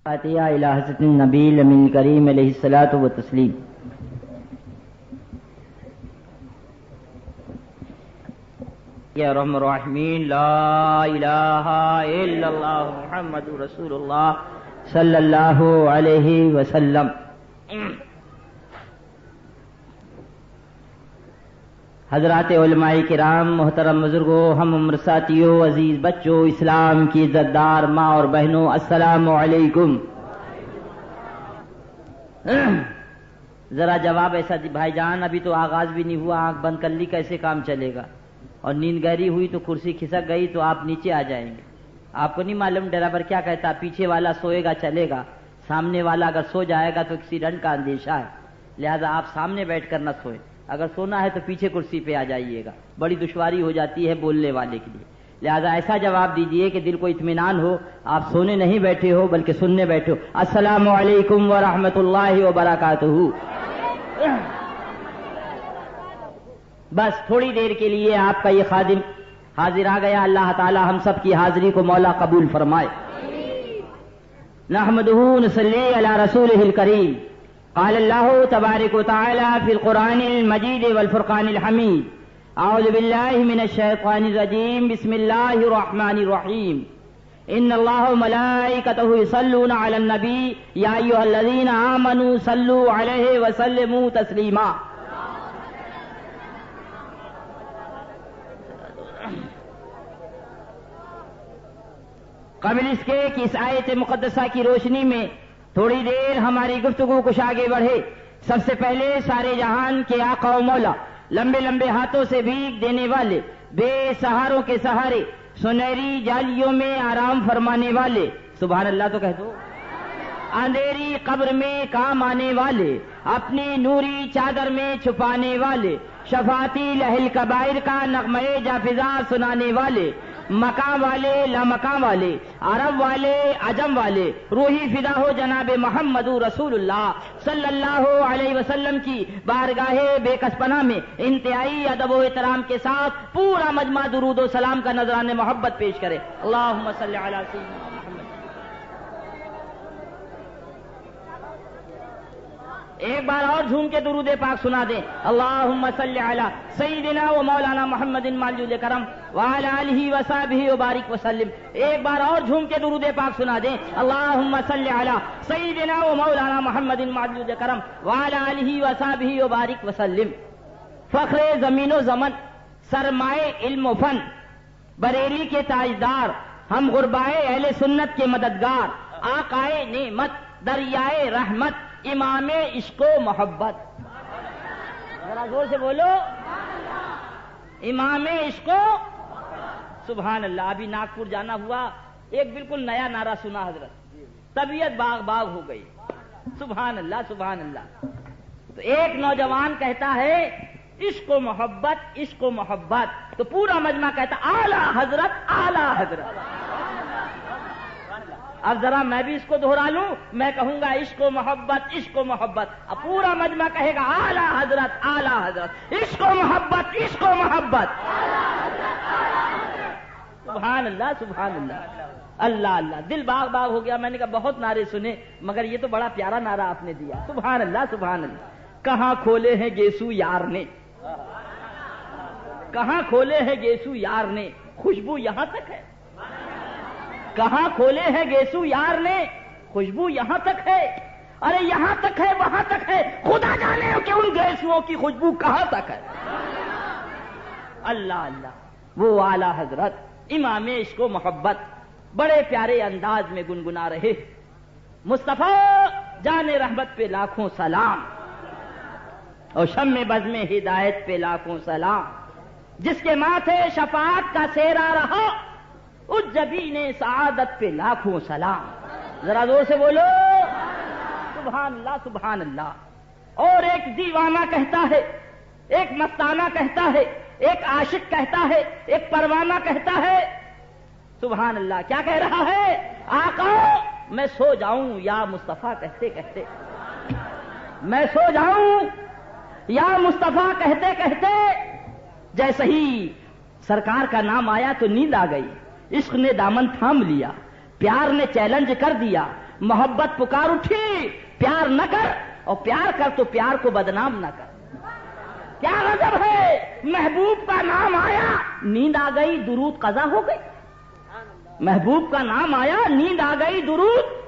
فاتحہ الی حضرت النبی الامین کریم علیہ الصلوۃ والتسلیم۔ یا رحم الراحمین، لا الہ الا اللہ محمد رسول اللہ صلی اللہ علیہ وسلم۔ حضرات علماء کرام، محترم بزرگوں، ہم عمر ساتھیوں، عزیز بچوں، اسلام کی عزت دار ماں اور بہنوں، السلام علیکم۔ ذرا جواب ایسا بھائی جان، ابھی تو آغاز بھی نہیں ہوا، آنکھ بند کر لی، کیسے کام چلے گا؟ اور نیند گہری ہوئی تو کرسی کھسک گئی تو آپ نیچے آ جائیں گے۔ آپ کو نہیں معلوم ڈرائیور کیا کہتا، پیچھے والا سوئے گا چلے گا، سامنے والا اگر سو جائے گا تو ایکسیڈنٹ کا اندیشہ ہے، لہذا آپ سامنے بیٹھ کر نہ سوئیں، اگر سونا ہے تو پیچھے کرسی پہ آ جائیے گا، بڑی دشواری ہو جاتی ہے بولنے والے کے لیے، لہذا ایسا جواب دیجئے کہ دل کو اطمینان ہو، آپ سونے نہیں بیٹھے ہو بلکہ سننے بیٹھے ہو۔ السلام علیکم ورحمۃ اللہ وبرکاتہ۔ بس تھوڑی دیر کے لیے آپ کا یہ خادم حاضر آ گیا، اللہ تعالی ہم سب کی حاضری کو مولا قبول فرمائے۔ نحمدہ نصلی علی رسولہ الکریم۔ قال اللہ تبارک وتعالی فی القرآن المجید والفرقان الحمید۔ اعوذ باللہ من الشیطان الرجیم، بسم اللہ الرحمن الرحیم۔ ان اللہ وملائکتہ یصلون علی النبی یا ایھا الذین آمنوا صلوا علیہ وسلموا تسلیما۔ قبل اس کے کہ اس آیت مقدسہ کی روشنی میں تھوڑی دیر ہماری گفتگو کچھ آگے بڑھے، سب سے پہلے سارے جہان کے آقا و مولا، لمبے لمبے ہاتھوں سے بھیک دینے والے، بے سہاروں کے سہارے، سنہری جالیوں میں آرام فرمانے والے، سبحان اللہ تو کہہ دو، اندھیری قبر میں کام آنے والے، اپنی نوری چادر میں چھپانے والے، شفاعتی لہل کبائر کا نغمہ جافزا سنانے والے، مقام والے لامقام والے، عرب والے عجم والے، روحی فدا ہو جناب محمد رسول اللہ صلی اللہ علیہ وسلم کی بارگاہ بے کس پناہ میں انتہائی ادب و احترام کے ساتھ پورا مجمع درود و سلام کا نذرانِ محبت پیش کرے۔ اللہم صلی علی سیدنا محمد۔ ایک بار اور جھوم کے درود پاک سنا دیں، اللہم صلی علی سیدنا و مولانا محمد مالجود کرم وعلی آلہ وصحبہ وبارک وسلم۔ ایک بار اور جھوم کے درود پاک سنا دیں، اللہم صلی علی سیدنا و مولانا محمد مالجود کرم وعلی آلہ وصحبہ وبارک وسلم۔ فخر زمین و زمن، سرمائے علم و فن، بریلی کے تاجدار، ہم غربائے اہل سنت کے مددگار، آقائے نعمت، دریائے رحمت، امام عشق و محبت۔ ذرا زور سے بولو، امام عشق و سبحان اللہ۔ ابھی ناگپور جانا ہوا، ایک بالکل نیا نعرہ سنا حضرت، طبیعت باغ باغ ہو گئی، سبحان اللہ سبحان اللہ۔ تو ایک نوجوان کہتا ہے عشق و محبت عشق و محبت، تو پورا مجمع کہتا اعلی حضرت اعلی حضرت۔ اب ذرا میں بھی اس کو دہرا لوں، میں کہوں گا عشق و محبت عشق و محبت، اب پورا مجمع کہے گا اعلی حضرت اعلی حضرت، عشق و محبت عشق و محبت، سبحان اللہ سبحان اللہ۔ اللہ اللہ، دل باغ باغ ہو گیا۔ میں نے کہا بہت نعرے سنے مگر یہ تو بڑا پیارا نعرہ آپ نے دیا، سبحان اللہ سبحان اللہ۔ کہاں کھولے ہیں گیسو یار نے، کہاں کھولے ہیں گیسو یار نے، خوشبو یہاں تک ہے، کہاں کھولے ہیں گیسو یار نے، خوشبو یہاں تک ہے، ارے یہاں تک ہے وہاں تک ہے، خدا جانے کہ ان گیسوؤں کی خوشبو کہاں تک ہے۔ اللہ اللہ، وہ اعلی حضرت امام عشق و محبت بڑے پیارے انداز میں گنگنا رہے، مصطفیٰ جان رحمت پہ لاکھوں سلام، اور شمع بزم ہدایت پہ لاکھوں سلام، جس کے ماتھے شفاعت کا سیرا رہا اس جبین سعادت پہ لاکھوں سلام۔ ذرا زور سے بولو سبحان اللہ سبحان اللہ۔ اور ایک دیوانہ کہتا ہے، ایک مستانہ کہتا ہے، ایک عاشق کہتا ہے، ایک پروانہ کہتا ہے، سبحان اللہ، کیا کہہ رہا ہے؟ آقا میں سو جاؤں یا مصطفیٰ کہتے کہتے، میں سو جاؤں یا مصطفیٰ کہتے کہتے، جیسے ہی سرکار کا نام آیا تو نیند آ گئی، عشق نے دامن تھام لیا، پیار نے چیلنج کر دیا، محبت پکار اٹھی، پیار نہ کر، اور پیار کر تو پیار کو بدنام نہ کر۔ کیا غضب ہے، محبوب کا نام آیا نیند آ گئی، درود قضا ہو گئی۔ محبوب کا نام آیا، نیند آ گئی، درود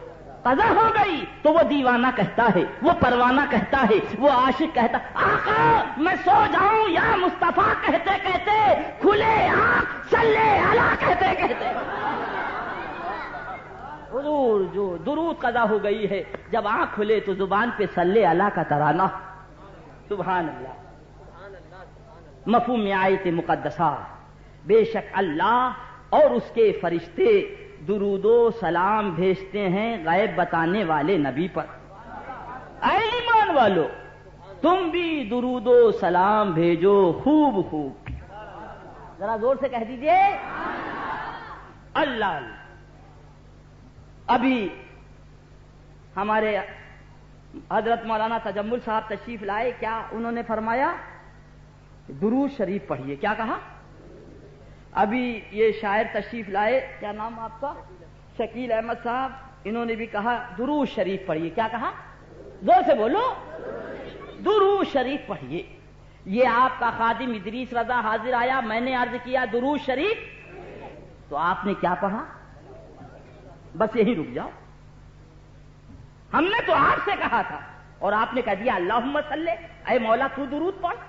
قضا ہو گئی، تو وہ دیوانہ کہتا ہے، وہ پروانہ کہتا ہے، وہ عاشق کہتا، آقا میں سو جاؤں یا مصطفیٰ کہتے کہتے، کھلے آنکھ صلی اللہ کہتے کہتے۔ حضور جو درود قضا ہو گئی ہے، جب آنکھ کھلے تو زبان پہ صلی اللہ کا ترانہ۔ سبحان اللہ۔ مفہوم آیت مقدسہ، بے شک اللہ اور اس کے فرشتے درود و سلام بھیجتے ہیں غیب بتانے والے نبی پر۔ اے ایمان والو، تم بھی درود و سلام بھیجو خوب خوب۔ ذرا زور سے کہہ دیجئے اللہ اللہ۔ ابھی ہمارے حضرت مولانا تجمل صاحب تشریف لائے، کیا انہوں نے فرمایا؟ درود شریف پڑھیے۔ کیا کہا؟ ابھی یہ شاعر تشریف لائے، کیا نام آپ کا؟ شکیل احمد صاحب، انہوں نے بھی کہا درود شریف پڑھیے۔ کیا کہا؟ زور سے بولو، درود شریف پڑھیے۔ یہ آپ کا خادم ادریس رضا حاضر آیا، میں نے عرض کیا درود شریف، تو آپ نے کیا پڑھا؟ بس یہی رک جاؤ، ہم نے تو آپ سے کہا تھا اور آپ نے کہہ دیا اللہم صلی، اے مولا تو درود پڑھ۔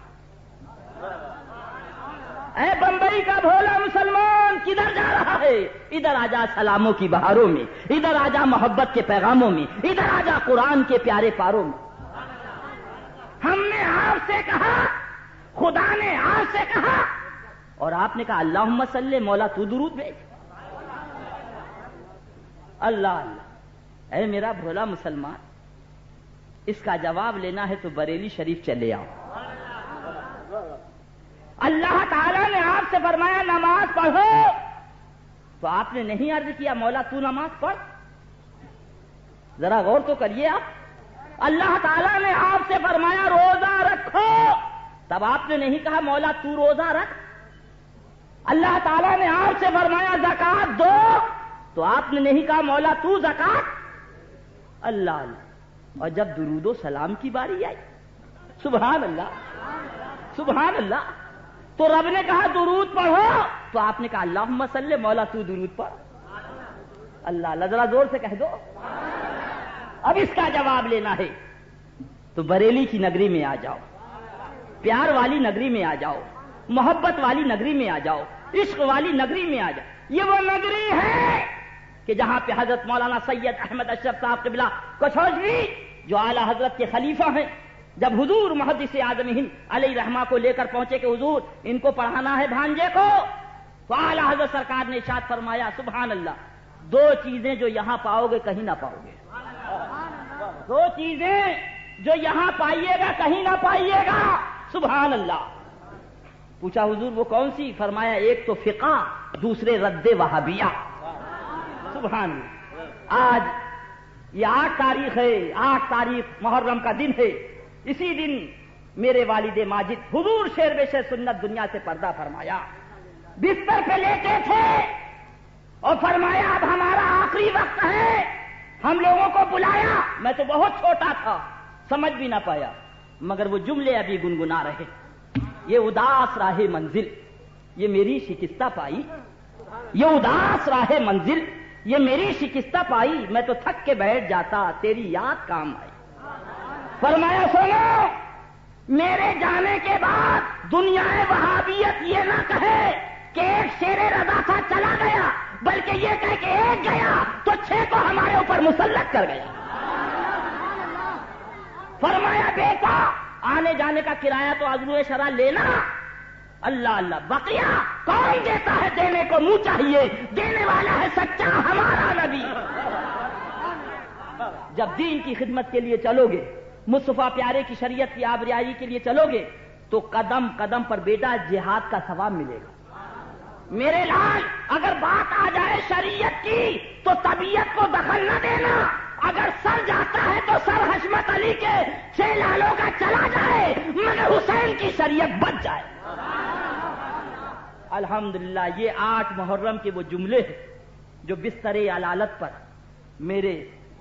اے بمبئی کا بھولا مسلمان کدھر جا رہا ہے؟ ادھر آجا سلاموں کی بہاروں میں، ادھر آجا محبت کے پیغاموں میں، ادھر آجا قرآن کے پیارے پاروں میں۔ ہم نے آپ سے کہا، خدا نے آپ سے کہا، اور آپ نے کہا اللہم صلی، مولا تو درود بھیج۔ اللہ اللہ۔ اے میرا بھولا مسلمان، اس کا جواب لینا ہے تو بریلی شریف چلے آؤ۔ اللہ تعالیٰ نے آپ سے فرمایا نماز پڑھو، تو آپ نے نہیں عرض کیا مولا تو نماز پڑھ؟ ذرا غور تو کریے آپ۔ اللہ تعالیٰ نے آپ سے فرمایا روزہ رکھو، تب آپ نے نہیں کہا مولا تو روزہ رکھ۔ اللہ تعالیٰ نے آپ سے فرمایا زکات دو، تو آپ نے نہیں کہا مولا تو زکات۔ اللہ اللہ۔ اور جب درود و سلام کی باری آئی، سبحان اللہ سبحان اللہ، تو رب نے کہا درود پڑھو، تو آپ نے کہا اللہم صلی، مولا تو درود پڑھ۔ اللہ اللہ، ذرا زور سے کہہ دو۔ اب اس کا جواب لینا ہے تو بریلی کی نگری میں آ جاؤ، پیار والی نگری میں آ جاؤ، محبت والی نگری میں آ جاؤ، عشق والی نگری میں آ جاؤ۔ یہ وہ نگری ہے کہ جہاں پہ حضرت مولانا سید احمد اشرف صاحب قبلہ کچھوجوی جو اعلیٰ حضرت کے خلیفہ ہیں، جب حضور محدث اعظم ہند علیہ رحمہ کو لے کر پہنچے کہ حضور ان کو پڑھانا ہے بھانجے کو، تو اعلیٰ حضرت سرکار نے ارشاد فرمایا سبحان اللہ، دو چیزیں جو یہاں پاؤ گے کہیں نہ پاؤ گے، دو چیزیں جو یہاں پائیے گا کہیں نہ پائیے گا، سبحان اللہ۔ پوچھا حضور وہ کون سی؟ فرمایا ایک تو فقہ، دوسرے رد وہابیہ۔ سبحان اللہ۔ آج یہ 8 تاریخ ہے، 8 تاریخ محرم کا دن ہے، اسی دن میرے والد ماجد حضور شیر بے شیر سنت دنیا سے پردہ فرمایا، بستر پہ لیٹے تھے اور فرمایا اب ہمارا آخری وقت ہے، ہم لوگوں کو بلایا، میں تو بہت چھوٹا تھا سمجھ بھی نہ پایا، مگر وہ جملے ابھی گنگنا رہے، یہ اداس راہ منزل یہ میری شکستہ پائی، یہ اداس راہ منزل یہ میری شکستہ پائی، میں تو تھک کے بیٹھ جاتا تیری یاد کام آئی۔ فرمایا سنو، میرے جانے کے بعد دنیا وہابیت یہ نہ کہے کہ ایک شیر رضا تھا چلا گیا، بلکہ یہ کہے کہ ایک گیا تو 6 کو ہمارے اوپر مسلط کر گیا۔ فرمایا بیٹا آنے جانے کا کرایہ تو عزلو شرع لینا، اللہ اللہ، بقیہ کون دیتا ہے؟ دینے کو منہ چاہیے، دینے والا ہے سچا ہمارا نبی۔ جب دین کی خدمت کے لیے چلو گے، مصطفیٰ پیارے کی شریعت کی آبریائی کے لیے چلو گے، تو قدم قدم پر بیٹا جہاد کا ثواب ملے گا۔ میرے لال، اگر بات آ جائے شریعت کی تو طبیعت کو دخل نہ دینا، اگر سر جاتا ہے تو سر حشمت علی کے 6 لالوں کا چلا جائے، مگر حسین کی شریعت بچ جائے۔ الحمدللہ، یہ 8 محرم کے وہ جملے ہیں جو بستر علالت پر میرے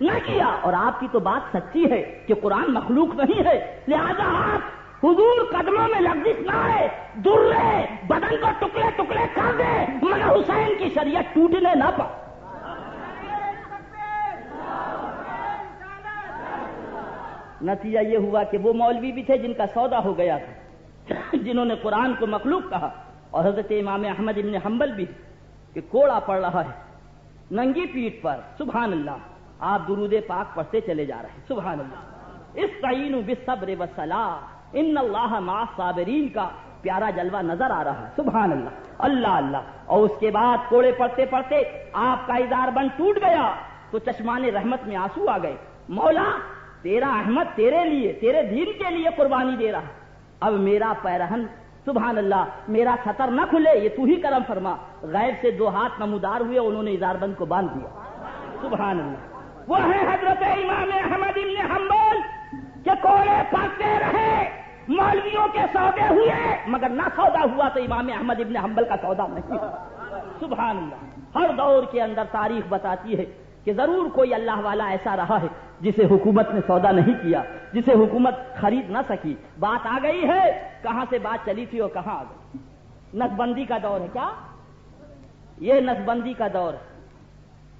نہ کیا. اور آپ کی تو بات سچی ہے کہ قرآن مخلوق نہیں ہے، لہذا آپ حضور قدموں میں لغزش نہ آئے، درے بدن کو ٹکڑے ٹکڑے کر دے مگر حسین کی شریعت ٹوٹنے نہ پائے. نتیجہ یہ ہوا کہ وہ مولوی بھی تھے جن کا سودا ہو گیا تھا، جنہوں نے قرآن کو مخلوق کہا، اور حضرت امام احمد ابن حنبل بھی کہ کوڑا پڑ رہا ہے ننگی پیٹھ پر، سبحان اللہ، آپ درود پاک پڑھتے چلے جا رہے ہیں، سبحان اللہ. استعینوا بالصبر والصلاۃ ان اللہ مع الصابرین کا پیارا جلوہ نظر آ رہا ہے، سبحان اللہ، اللہ اللہ. اور اس کے بعد کوڑے پڑھتے پڑھتے آپ کا اظہار بند ٹوٹ گیا تو چشمان رحمت میں آنسو آ گئے. مولا تیرا احمد تیرے لیے، تیرے دین کے لیے قربانی دے رہا، اب میرا پیرہن، سبحان اللہ، میرا چھتر نہ کھلے، یہ تو ہی کرم فرما. غیب سے 2 ہاتھ نمودار ہوئے، انہوں نے اظہار بند کو باندھ دیا، سبحان اللہ. وہ ہے حضرت امام احمد ابن حنبل کہ کوڑے پھنستے رہے، مولویوں کے سودے ہوئے مگر نہ سودا ہوا تو امام احمد ابن حنبل کا سودا نہیں ہوا، سبحان اللہ. ہر دور کے اندر تاریخ بتاتی ہے کہ ضرور کوئی اللہ والا ایسا رہا ہے جسے حکومت نے سودا نہیں کیا، جسے حکومت خرید نہ سکی. بات آ گئی ہے کہاں سے بات چلی تھی اور کہاں آ گئی. نسبندی کا دور ہے کیا؟ یہ نسبندی کا دور ہے.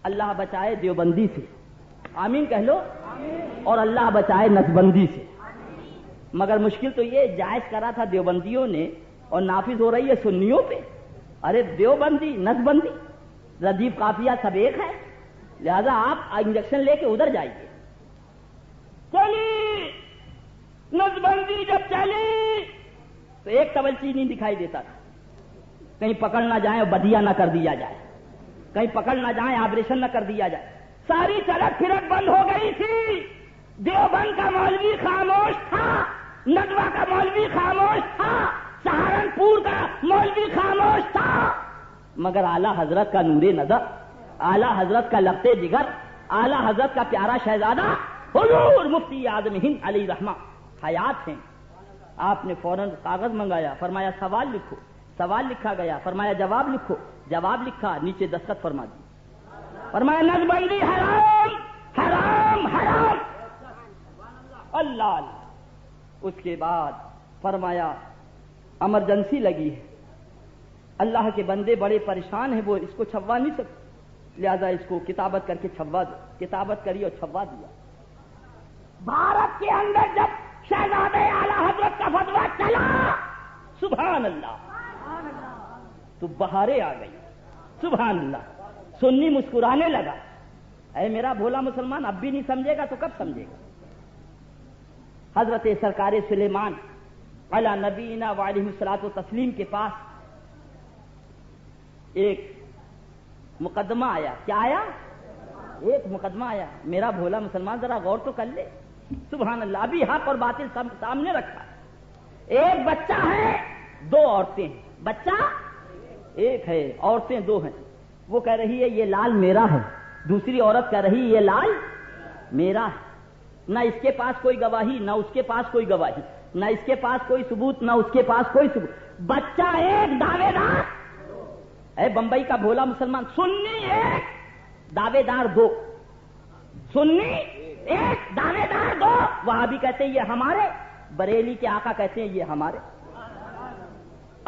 اللہ بچائے دیوبندی سے، آمین کہہ لو، اور اللہ بچائے نسبندی سے. مگر مشکل تو یہ جائز کرا تھا دیوبندیوں نے اور نافذ ہو رہی ہے سنیوں پہ. ارے دیوبندی نسبندی ردیف قافیہ سب ایک ہے، لہذا آپ انجیکشن لے کے ادھر جائیے. چلی نسبندی جب چلی تو ایک توجہ نہیں دکھائی دیتا تھا، کہیں پکڑ نہ جائیں اور بدیا نہ کر دیا جائے، کہیں پکڑ نہ جائیں آپریشن نہ کر دیا جائے. ساری چلک پھرک بند ہو گئی تھی. دیوبند کا مولوی خاموش تھا، ندوہ کا مولوی خاموش تھا، سہارنپور کا مولوی خاموش تھا، مگر اعلیٰ حضرت کا نور نظر، اعلیٰ حضرت کا لگتے جگر، اعلیٰ حضرت کا پیارا شہزادہ حضور مفتی اعظم ہند علیہ رحمہ حیات ہیں. آپ نے فوراً کاغذ منگایا، فرمایا سوال لکھو، سوال لکھا گیا، فرمایا جواب لکھو، جواب لکھا، نیچے دستخط فرما دی، فرمایا نسبندی حرام حرام حرام. اللہ اللہ. اس کے بعد فرمایا ایمرجنسی لگی ہے، اللہ کے بندے بڑے پریشان ہیں، وہ اس کو چھپوا نہیں سکتے، لہذا اس کو کتابت کر کے چھپوا دو. کتابت کری اور چھپوا دیا. بھارت کے اندر جب شہزادے اعلیٰ حضرت کا فتویٰ چلا، سبحان اللہ، تو بہاریں آ گئی، سبحان اللہ. سنی مسکرانے لگا، اے میرا بھولا مسلمان اب بھی نہیں سمجھے گا تو کب سمجھے گا. حضرت سرکار سلیمان علی نبینا وعلیہ الصلوۃ والتسلیم کے پاس ایک مقدمہ آیا. کیا آیا؟ ایک مقدمہ آیا. میرا بھولا مسلمان ذرا غور تو کر لے، سبحان اللہ. ابھی حق اور باطل سامنے رکھا. ایک بچہ ہے، 2 عورتیں ہیں. بچہ ایک ہے، عورتیں 2 ہیں. وہ کہہ رہی ہے یہ لال میرا ہے، دوسری عورت کہہ رہی ہے یہ لال میرا ہے. نہ اس کے پاس کوئی گواہی، نہ اس کے پاس کوئی گواہی، نہ اس کے پاس کوئی ثبوت، نہ اس کے پاس کوئی ثبوت. بچہ ایک، دعوے دار. اے بمبئی کا بھولا مسلمان، سنی ایک، دعوے دار 2. سنی ایک، دعوے دار 2. وہاں بھی کہتے ہیں یہ ہمارے، بریلی کے آقا کہتے ہیں یہ ہمارے.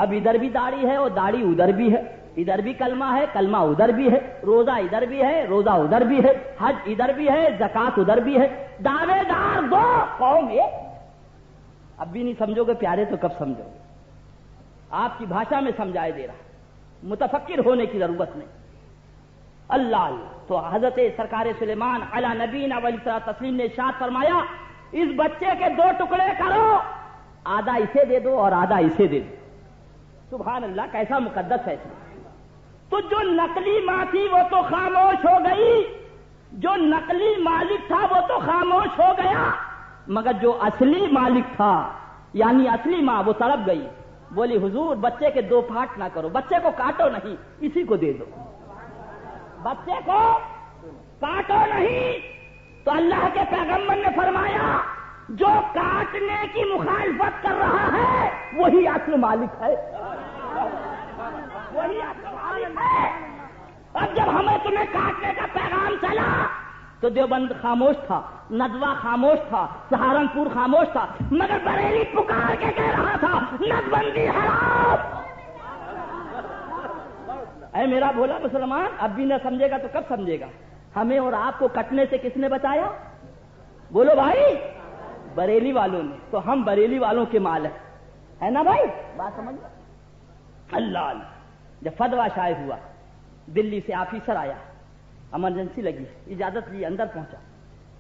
اب ادھر بھی داڑھی ہے اور داڑھی ادھر بھی ہے، ادھر بھی کلمہ ہے، کلمہ ادھر بھی ہے، روزہ ادھر بھی ہے، روزہ ادھر بھی ہے، حج ادھر بھی ہے، زکات ادھر بھی ہے. دعوے دار 2، قوم ایک. اب بھی نہیں سمجھو گے پیارے تو کب سمجھو گے؟ آپ کی بھاشا میں سمجھائے دے رہا، متفکر ہونے کی ضرورت نہیں. اللہ اللہ. تو حضرت سرکار سلیمان علی نبینا علیہ التسلیم نے ارشاد فرمایا اس بچے کے 2 ٹکڑے کرو، آدھا اسے دے دو اور آدھا اسے دے دو. سبحان اللہ، کیسا مقدس ہے. تو جو نقلی ماں تھی وہ تو خاموش ہو گئی، جو نقلی مالک تھا وہ تو خاموش ہو گیا، مگر جو اصلی مالک تھا یعنی اصلی ماں وہ تڑپ گئی. بولی حضور بچے کے 2 پھاٹ نہ کرو، بچے کو کاٹو نہیں، اسی کو دے دو، بچے کو کاٹو نہیں. تو اللہ کے پیغمبر نے فرمایا جو کاٹنے کی مخالفت کر رہا ہے وہی اصل مالک ہے، وہی اصل مالک ہے. اب جب ہمیں تمہیں کاٹنے کا پیغام چلا تو دیوبند خاموش تھا، ندوہ خاموش تھا، سہارنپور خاموش تھا، مگر بریلی پکار کے کہہ رہا تھا نسبندی حرام۔ اے میرا بھولا مسلمان، اب بھی نہ سمجھے گا تو کب سمجھے گا؟ ہمیں اور آپ کو کٹنے سے کس نے بچایا؟ بولو بھائی، بریلی والوں نے۔ تو ہم بریلی والوں کے مال ہیں، ہے نا بھائی؟ بات سمجھ؟ اللہ اللہ، جب فتویٰ شائع ہوا، دلی سے آفیسر آیا، ایمرجنسی لگی، اجازت لی، اندر پہنچا،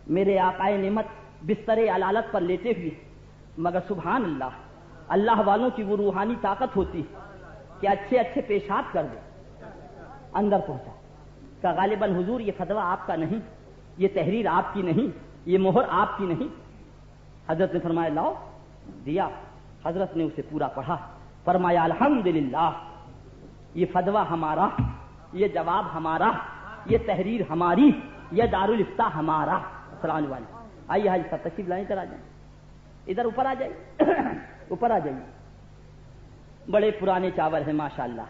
میرے آقائے نعمت بستر علالت پر لیٹے ہوئے، مگر سبحان اللہ، اللہ والوں کی وہ روحانی طاقت ہوتی کہ اچھے اچھے پیشاب کر دے۔ اندر پہنچا کہ غالباً حضور یہ فتویٰ آپ کا نہیں، یہ تحریر آپ کی نہیں، یہ مہر آپ کی نہیں۔ حضرت نے فرمایا لاؤ، دیا۔ حضرت نے اسے پورا پڑھا، فرمایا الحمدللہ، یہ فتویٰ ہمارا، یہ جواب ہمارا، یہ تحریر ہماری، یہ دارالافتاء ہمارا۔ السلام علیکم۔ آئیے حاجی صاحب تشریف لائیں، ادھر آ جائیں، ادھر اوپر آ جائیے، اوپر آ جائیے۔ بڑے پرانے چاول ہیں ماشاءاللہ،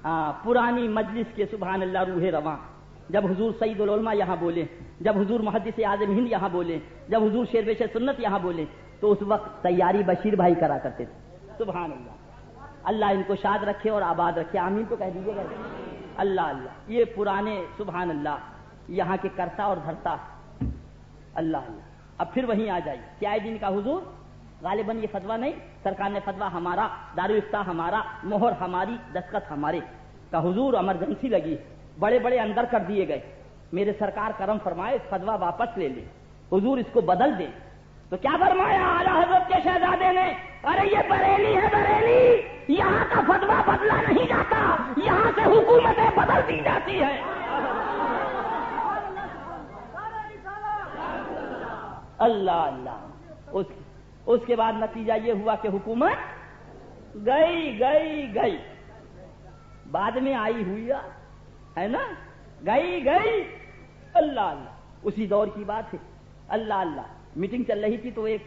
ہاں، پرانی مجلس کے سبحان اللہ روح رواں۔ جب حضور سید العلماء یہاں بولے، جب حضور محدث اعظم ہند یہاں بولے، جب حضور شیرویش سنت یہاں بولے، تو اس وقت تیاری بشیر بھائی کرا کرتے تھے۔ سبحان اللہ، اللہ ان کو شاد رکھے اور آباد رکھے، آمین تو کہہ دیجیے گا۔ اللہ اللہ، یہ پرانے سبحان اللہ یہاں کے کرتا اور دھرتا۔ اللہ اللہ، اب پھر وہیں آ جائیے، کیا ہے دین کا حضور؟ غالباً یہ فتویٰ نہیں، سرکار نے فتویٰ ہمارا، دارالفتاء ہمارا، مہر ہماری، دستخط ہمارے۔ کا حضور ایمرجنسی لگی، بڑے بڑے اندر کر دیے گئے، میرے سرکار کرم فرمائے اس فتویٰ واپس لے لیں، حضور اس کو بدل دیں۔ تو کیا فرمایا اعلیٰ حضرت کے شہزادے نے؟ ارے یہ بریلی ہے، بریلی، یہاں کا فتویٰ بدلا نہیں جاتا، یہاں سے حکومتیں بدل دی جاتی ہے۔ اللہ اللہ، اس کے بعد نتیجہ یہ ہوا کہ حکومت گئی، بعد میں آئی ہوئی ہے نا، گئی۔ اللہ اللہ، اسی دور کی بات ہے۔ اللہ اللہ، میٹنگ چل رہی تھی تو ایک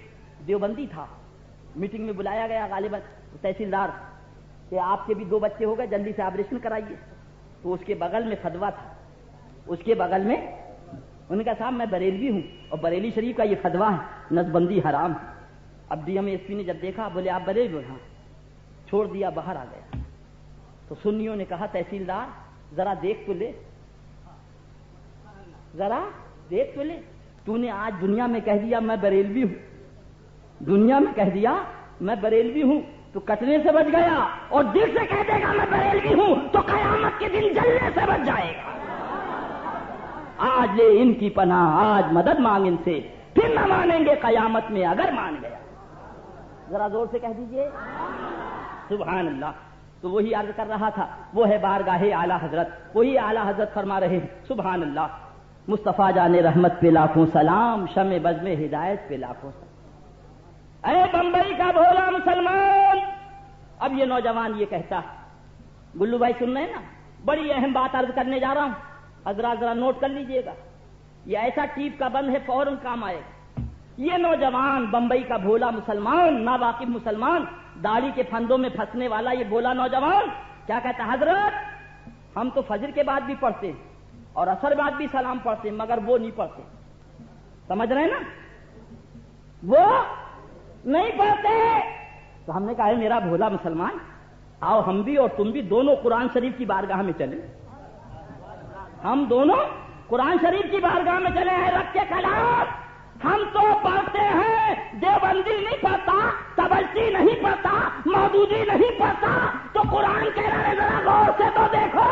دیوبندی تھا، میٹنگ میں بلایا گیا غالباً تحصیلدار کہ آپ کے بھی 2 بچے ہو گئے، جلدی سے آپریشن کرائیے۔ تو اس کے بغل میں فتویٰ تھا، اس کے بغل میں انہوں نے کہا صاحب میں بریلوی ہوں اور بریلی شریف کا یہ فتویٰ ہے نسبندی حرام۔ اب ڈی ایم ایس پی نے جب دیکھا، بولے آپ بریلوی ہو؟ ہاں، چھوڑ دیا، باہر آ گیا۔ تو سنیوں نے کہا تحصیلدار ذرا دیکھ تو لے، ذرا دیکھ تو لے، تو نے آج دنیا میں کہہ دیا میں بریلوی ہوں، دنیا میں کہہ دیا میں بریلوی ہوں تو کٹنے سے بچ گیا، اور دل سے کہہ دے گا میں بریلوی ہوں تو قیامت کے دن جلنے سے بچ جائے گا۔ آج لے ان کی پناہ، آج مدد مانگ ان سے، پھر نہ مانیں گے قیامت میں اگر مان گیا۔ ذرا زور سے کہہ دیجئے سبحان اللہ۔ تو وہی عرض کر رہا تھا، وہ ہے بارگاہ اعلیٰ حضرت، وہی اعلیٰ حضرت فرما رہے ہیں سبحان اللہ، مصطفیٰ جان رحمت پہ لاکھوں سلام، شمع بزم ہدایت پہ لاکھوں سلام۔ اے بمبئی کا بھولا مسلمان، اب یہ نوجوان یہ کہتا ہے، گلو بھائی سن رہے ہیں نا، بڑی اہم بات عرض کرنے جا رہا ہوں، حضرات ذرا نوٹ کر لیجئے گا، یہ ایسا ٹیپ کا بند ہے فوراً کام آئے گا۔ یہ نوجوان بمبئی کا بھولا مسلمان، ناواقف مسلمان، داڑھی کے پھندوں میں پھنسنے والا یہ بولا نوجوان کیا کہتا ہے؟ حضرت ہم تو فجر کے بعد بھی پڑھتے ہیں اور عصر بعد بھی سلام پڑھتے ہیں، مگر وہ نہیں پڑھتے۔ سمجھ رہے ہیں نا، وہ نہیں پڑھتے۔ تو ہم نے کہا ہے میرا بھولا مسلمان، آؤ ہم بھی اور تم بھی دونوں قرآن شریف کی بارگاہ میں چلیں، ہم دونوں قرآن شریف کی بارگاہ میں چلے ہیں۔ رب کے کلام ہم تو پڑھتے ہیں، دیوبندی نہیں پڑھتا، تبلچی نہیں پڑھتا، مودودی نہیں پڑھتا، تو قرآن کہہ رہا ہے ذرا غور سے تو دیکھو۔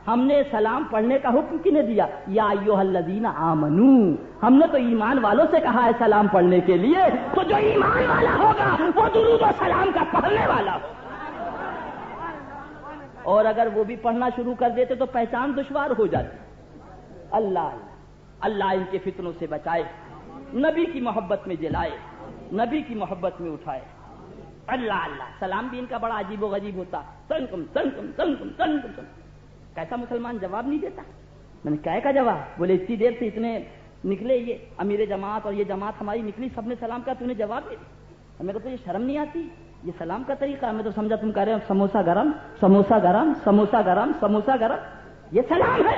ہم نے سلام پڑھنے کا حکم کنے دیا؟ یا ایھا الذین آمنو، ہم نے تو ایمان والوں سے کہا ہے سلام پڑھنے کے لیے، تو جو ایمان والا ہوگا وہ درود و سلام کا پڑھنے والا ہوگا۔ اور اگر وہ بھی پڑھنا شروع کر دیتے تو پہچان دشوار ہو جاتی۔ اللہ اللہ ان کے فتنوں سے بچائے، نبی کی محبت میں جلائے، نبی کی محبت میں اٹھائے۔ اللہ اللہ، سلام بھی ان کا بڑا عجیب و غریب ہوتا، سنکم سنکم سنکم سنکم۔ کیسا مسلمان جواب نہیں دیتا؟ میں نے کہے کا جواب؟ بولے اتنی دیر سے اتنے نکلے، یہ امیر جماعت اور یہ جماعت ہماری نکلی، سب نے سلام کہا، تو نے جواب نہیں دیا؟ میرے کو تو یہ شرم نہیں آتی، یہ سلام کا طریقہ؟ میں تو سمجھا تم کہہ رہے ہو سموسا گرم، سموسا گرم، سموسا گرم، سموسا گرم، یہ سلام ہے؟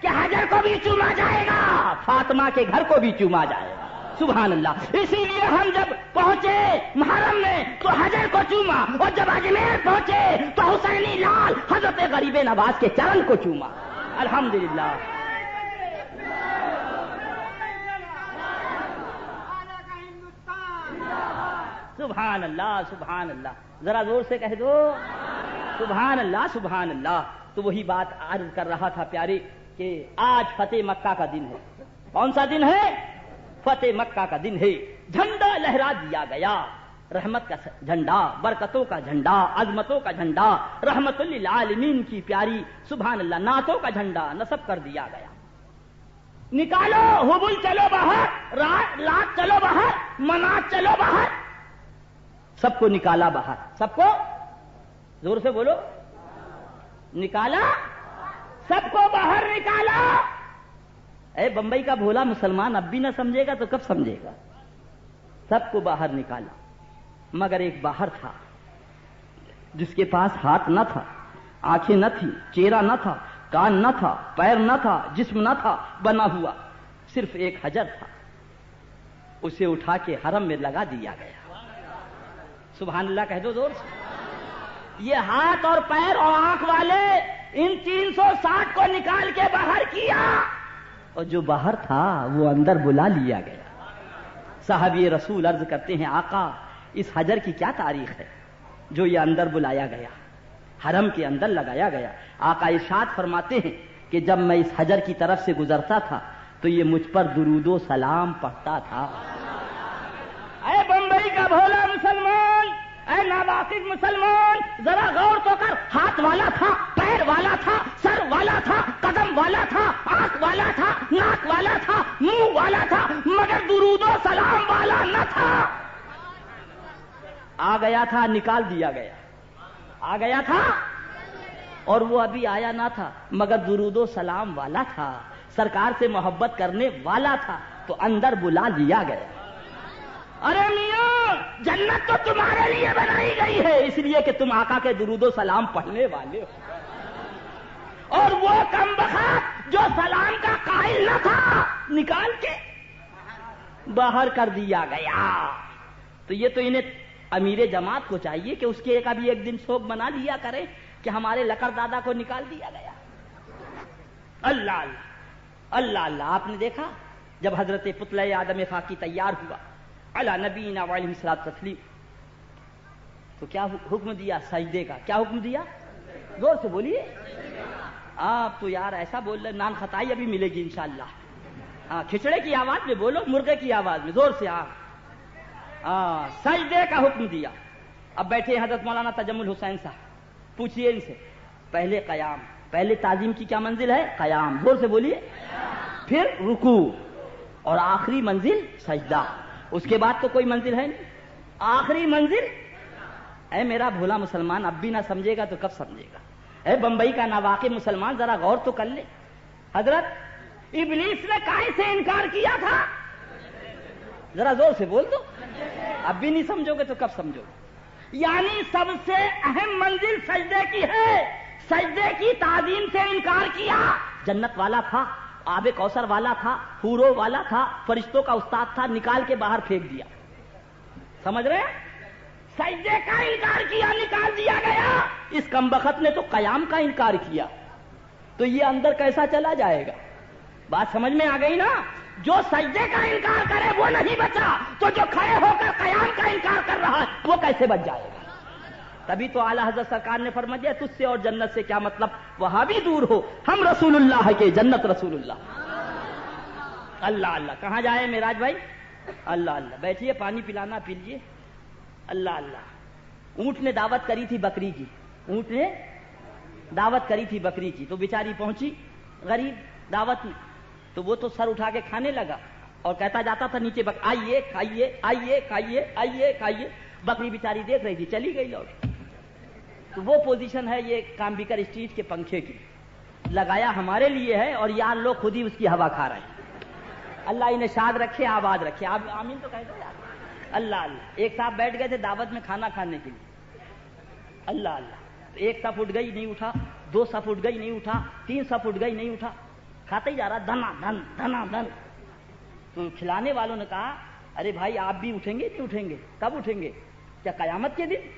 کہ حجر کو بھی چوما جائے گا، فاطمہ کے گھر کو بھی چوما جائے گا. سبحان اللہ. اسی لیے ہم جب پہنچے محرم میں تو حجر کو چوما، اور جب اجمیر پہنچے تو حسینی لال حضرت غریب نواز کے چرن کو چوما. الحمدللہ. سبحان اللہ سبحان اللہ. ذرا زور سے کہہ دو سبحان اللہ سبحان اللہ. تو وہی بات عرض کر رہا تھا پیارے کہ آج فتح مکہ کا دن ہے. کون سا دن ہے؟ فتح مکہ کا دن ہے. جھنڈا لہرا دیا گیا، رحمت کا جھنڈا، برکتوں کا جھنڈا، عظمتوں کا جھنڈا، رحمت للعالمین کی پیاری سبحان اللہ نعتوں کا جھنڈا نصب کر دیا گیا. نکالو حبل چلو باہر، لات چلو باہر، منات چلو باہر. سب کو نکالا باہر. سب کو زور سے بولو. نکالا، سب کو باہر نکالا. اے بمبئی کا بھولا مسلمان اب بھی نہ سمجھے گا تو کب سمجھے گا؟ سب کو باہر نکالا، مگر ایک باہر تھا جس کے پاس ہاتھ نہ تھا، آنکھیں نہ تھی، چہرہ نہ تھا، کان نہ تھا، پیر نہ تھا، جسم نہ تھا بنا ہوا، صرف ایک حجر تھا. اسے اٹھا کے حرم میں لگا دیا گیا. سبحان اللہ کہہ دو زور سے. یہ ہاتھ اور پیر اور آنکھ والے ان 360 کو نکال کے باہر کیا، اور جو باہر تھا وہ اندر بلا لیا گیا. صحابی رسول عرض کرتے ہیں آقا اس حجر کی کیا تاریخ ہے جو یہ اندر بلایا گیا، حرم کے اندر لگایا گیا. آقا ارشاد فرماتے ہیں کہ جب میں اس حجر کی طرف سے گزرتا تھا تو یہ مجھ پر درود و سلام پڑھتا تھا. اے بمبئی کا بھولا مسلمان، اے ناواقف مسلمان، ذرا غور تو کر. ہاتھ والا تھا، پیر والا تھا، سر والا تھا، قدم والا تھا، آنکھ والا تھا، ناک والا تھا، منہ والا تھا، مگر درود و سلام والا نہ تھا. آ گیا تھا نکال دیا گیا، آ گیا تھا اور وہ ابھی آیا نہ تھا مگر درود و سلام والا تھا، سرکار سے محبت کرنے والا تھا تو اندر بلا لیا گیا. ارے میاں جنت تو تمہارے لیے بنائی گئی ہے اس لیے کہ تم آقا کے درود و سلام پڑھنے والے ہو، اور وہ کم بخت جو سلام کا قائل نہ تھا نکال کے باہر کر دیا گیا. تو یہ تو انہیں امیر جماعت کو چاہیے کہ اس کے کبھی ایک دن شوق بنا لیا کرے کہ ہمارے لکڑ دادا کو نکال دیا گیا. اللہ اللہ اللہ اللہ. آپ نے دیکھا جب حضرت پتلہ آدم خاکی تیار ہوا علی نبینا وعلیہ الصلوۃ والتسلیم تو کیا حکم دیا؟ سجدے کا. کیا حکم دیا؟ زور سے بولیے. آپ تو یار ایسا بول رہے نان خطائی ابھی ملے گی انشاءاللہ. ہاں کھچڑے کی آواز میں بولو، مرغے کی آواز میں زور سے. سجدے کا حکم دیا. اب بیٹھے حضرت مولانا تجمل حسین صاحب، پوچھئے ان سے پہلے قیام، پہلے تعظیم کی کیا منزل ہے؟ قیام. زور سے بولیے. پھر رکوع اور آخری منزل سجدہ. اس کے بعد تو کوئی منزل ہے نہیں، آخری منزل. اے میرا بھولا مسلمان اب بھی نہ سمجھے گا تو کب سمجھے گا؟ اے بمبئی کا ناواقف مسلمان ذرا غور تو کر لے. حضرت ابلیس نے کائیں سے انکار کیا تھا؟ ذرا زور سے بول دو. اب بھی نہیں سمجھو گے تو کب سمجھو گے؟ یعنی سب سے اہم منزل سجدے کی ہے، سجدے کی تعظیم سے انکار کیا. جنت والا تھا، آب کوثر والا تھا، حوروں والا تھا، فرشتوں کا استاد تھا، نکال کے باہر پھینک دیا. سمجھ رہے ہیں؟ سجدے کا انکار کیا، نکال دیا گیا. اس کمبخت نے تو قیام کا انکار کیا تو یہ اندر کیسا چلا جائے گا؟ بات سمجھ میں آ گئی نا؟ جو سجدے کا انکار کرے وہ نہیں بچا تو جو کھڑے ہو کر قیام کا انکار کر رہا ہے وہ کیسے بچ جائے گا؟ تبھی تو اعلیٰ حضرت سرکار نے فرما دیا تجھ سے اور جنت سے کیا مطلب، وہاں بھی دور ہو، ہم رسول اللہ کے، جنت رسول اللہ. اللہ اللہ. کہاں جائے معراج بھائی؟ اللہ اللہ. بیٹھیے، پانی پلانا پیجیے. اللہ اللہ. اونٹ نے دعوت کری تھی بکری کی، اونٹ نے دعوت کری تھی بکری کی تو بیچاری پہنچی غریب دعوت میں تو وہ تو سر اٹھا کے کھانے لگا اور کہتا جاتا تھا نیچے آئیے کھائیے، آئیے کھائیے، آئیے کھائیے. بکری بیچاری دیکھ رہی تھی، چلی گئی لوٹ. تو وہ پوزیشن ہے یہ کام بیکر اسٹریٹ کے پنکھے کی، لگایا ہمارے لیے ہے اور یار لوگ خود ہی اس کی ہوا کھا رہے ہیں. اللہ انہیں شاد رکھے، آباد رکھے. آپ آمین تو کہہ دو یار. اللہ اللہ. ایک صاحب بیٹھ گئے تھے دعوت میں کھانا کھانے کے لیے. اللہ اللہ. ایک صف اٹھ گئی، نہیں اٹھا، 2 صف اٹھ گئی نہیں اٹھا, 3 صف اٹھ گئی نہیں اٹھا, کھاتے ہی جا رہا, دنا دن دنا دن. تو کھلانے والوں نے کہا ارے بھائی آپ بھی اٹھیں گے نہیں اٹھیں گے؟ کب اٹھیں گے؟ کیا قیامت کے دن؟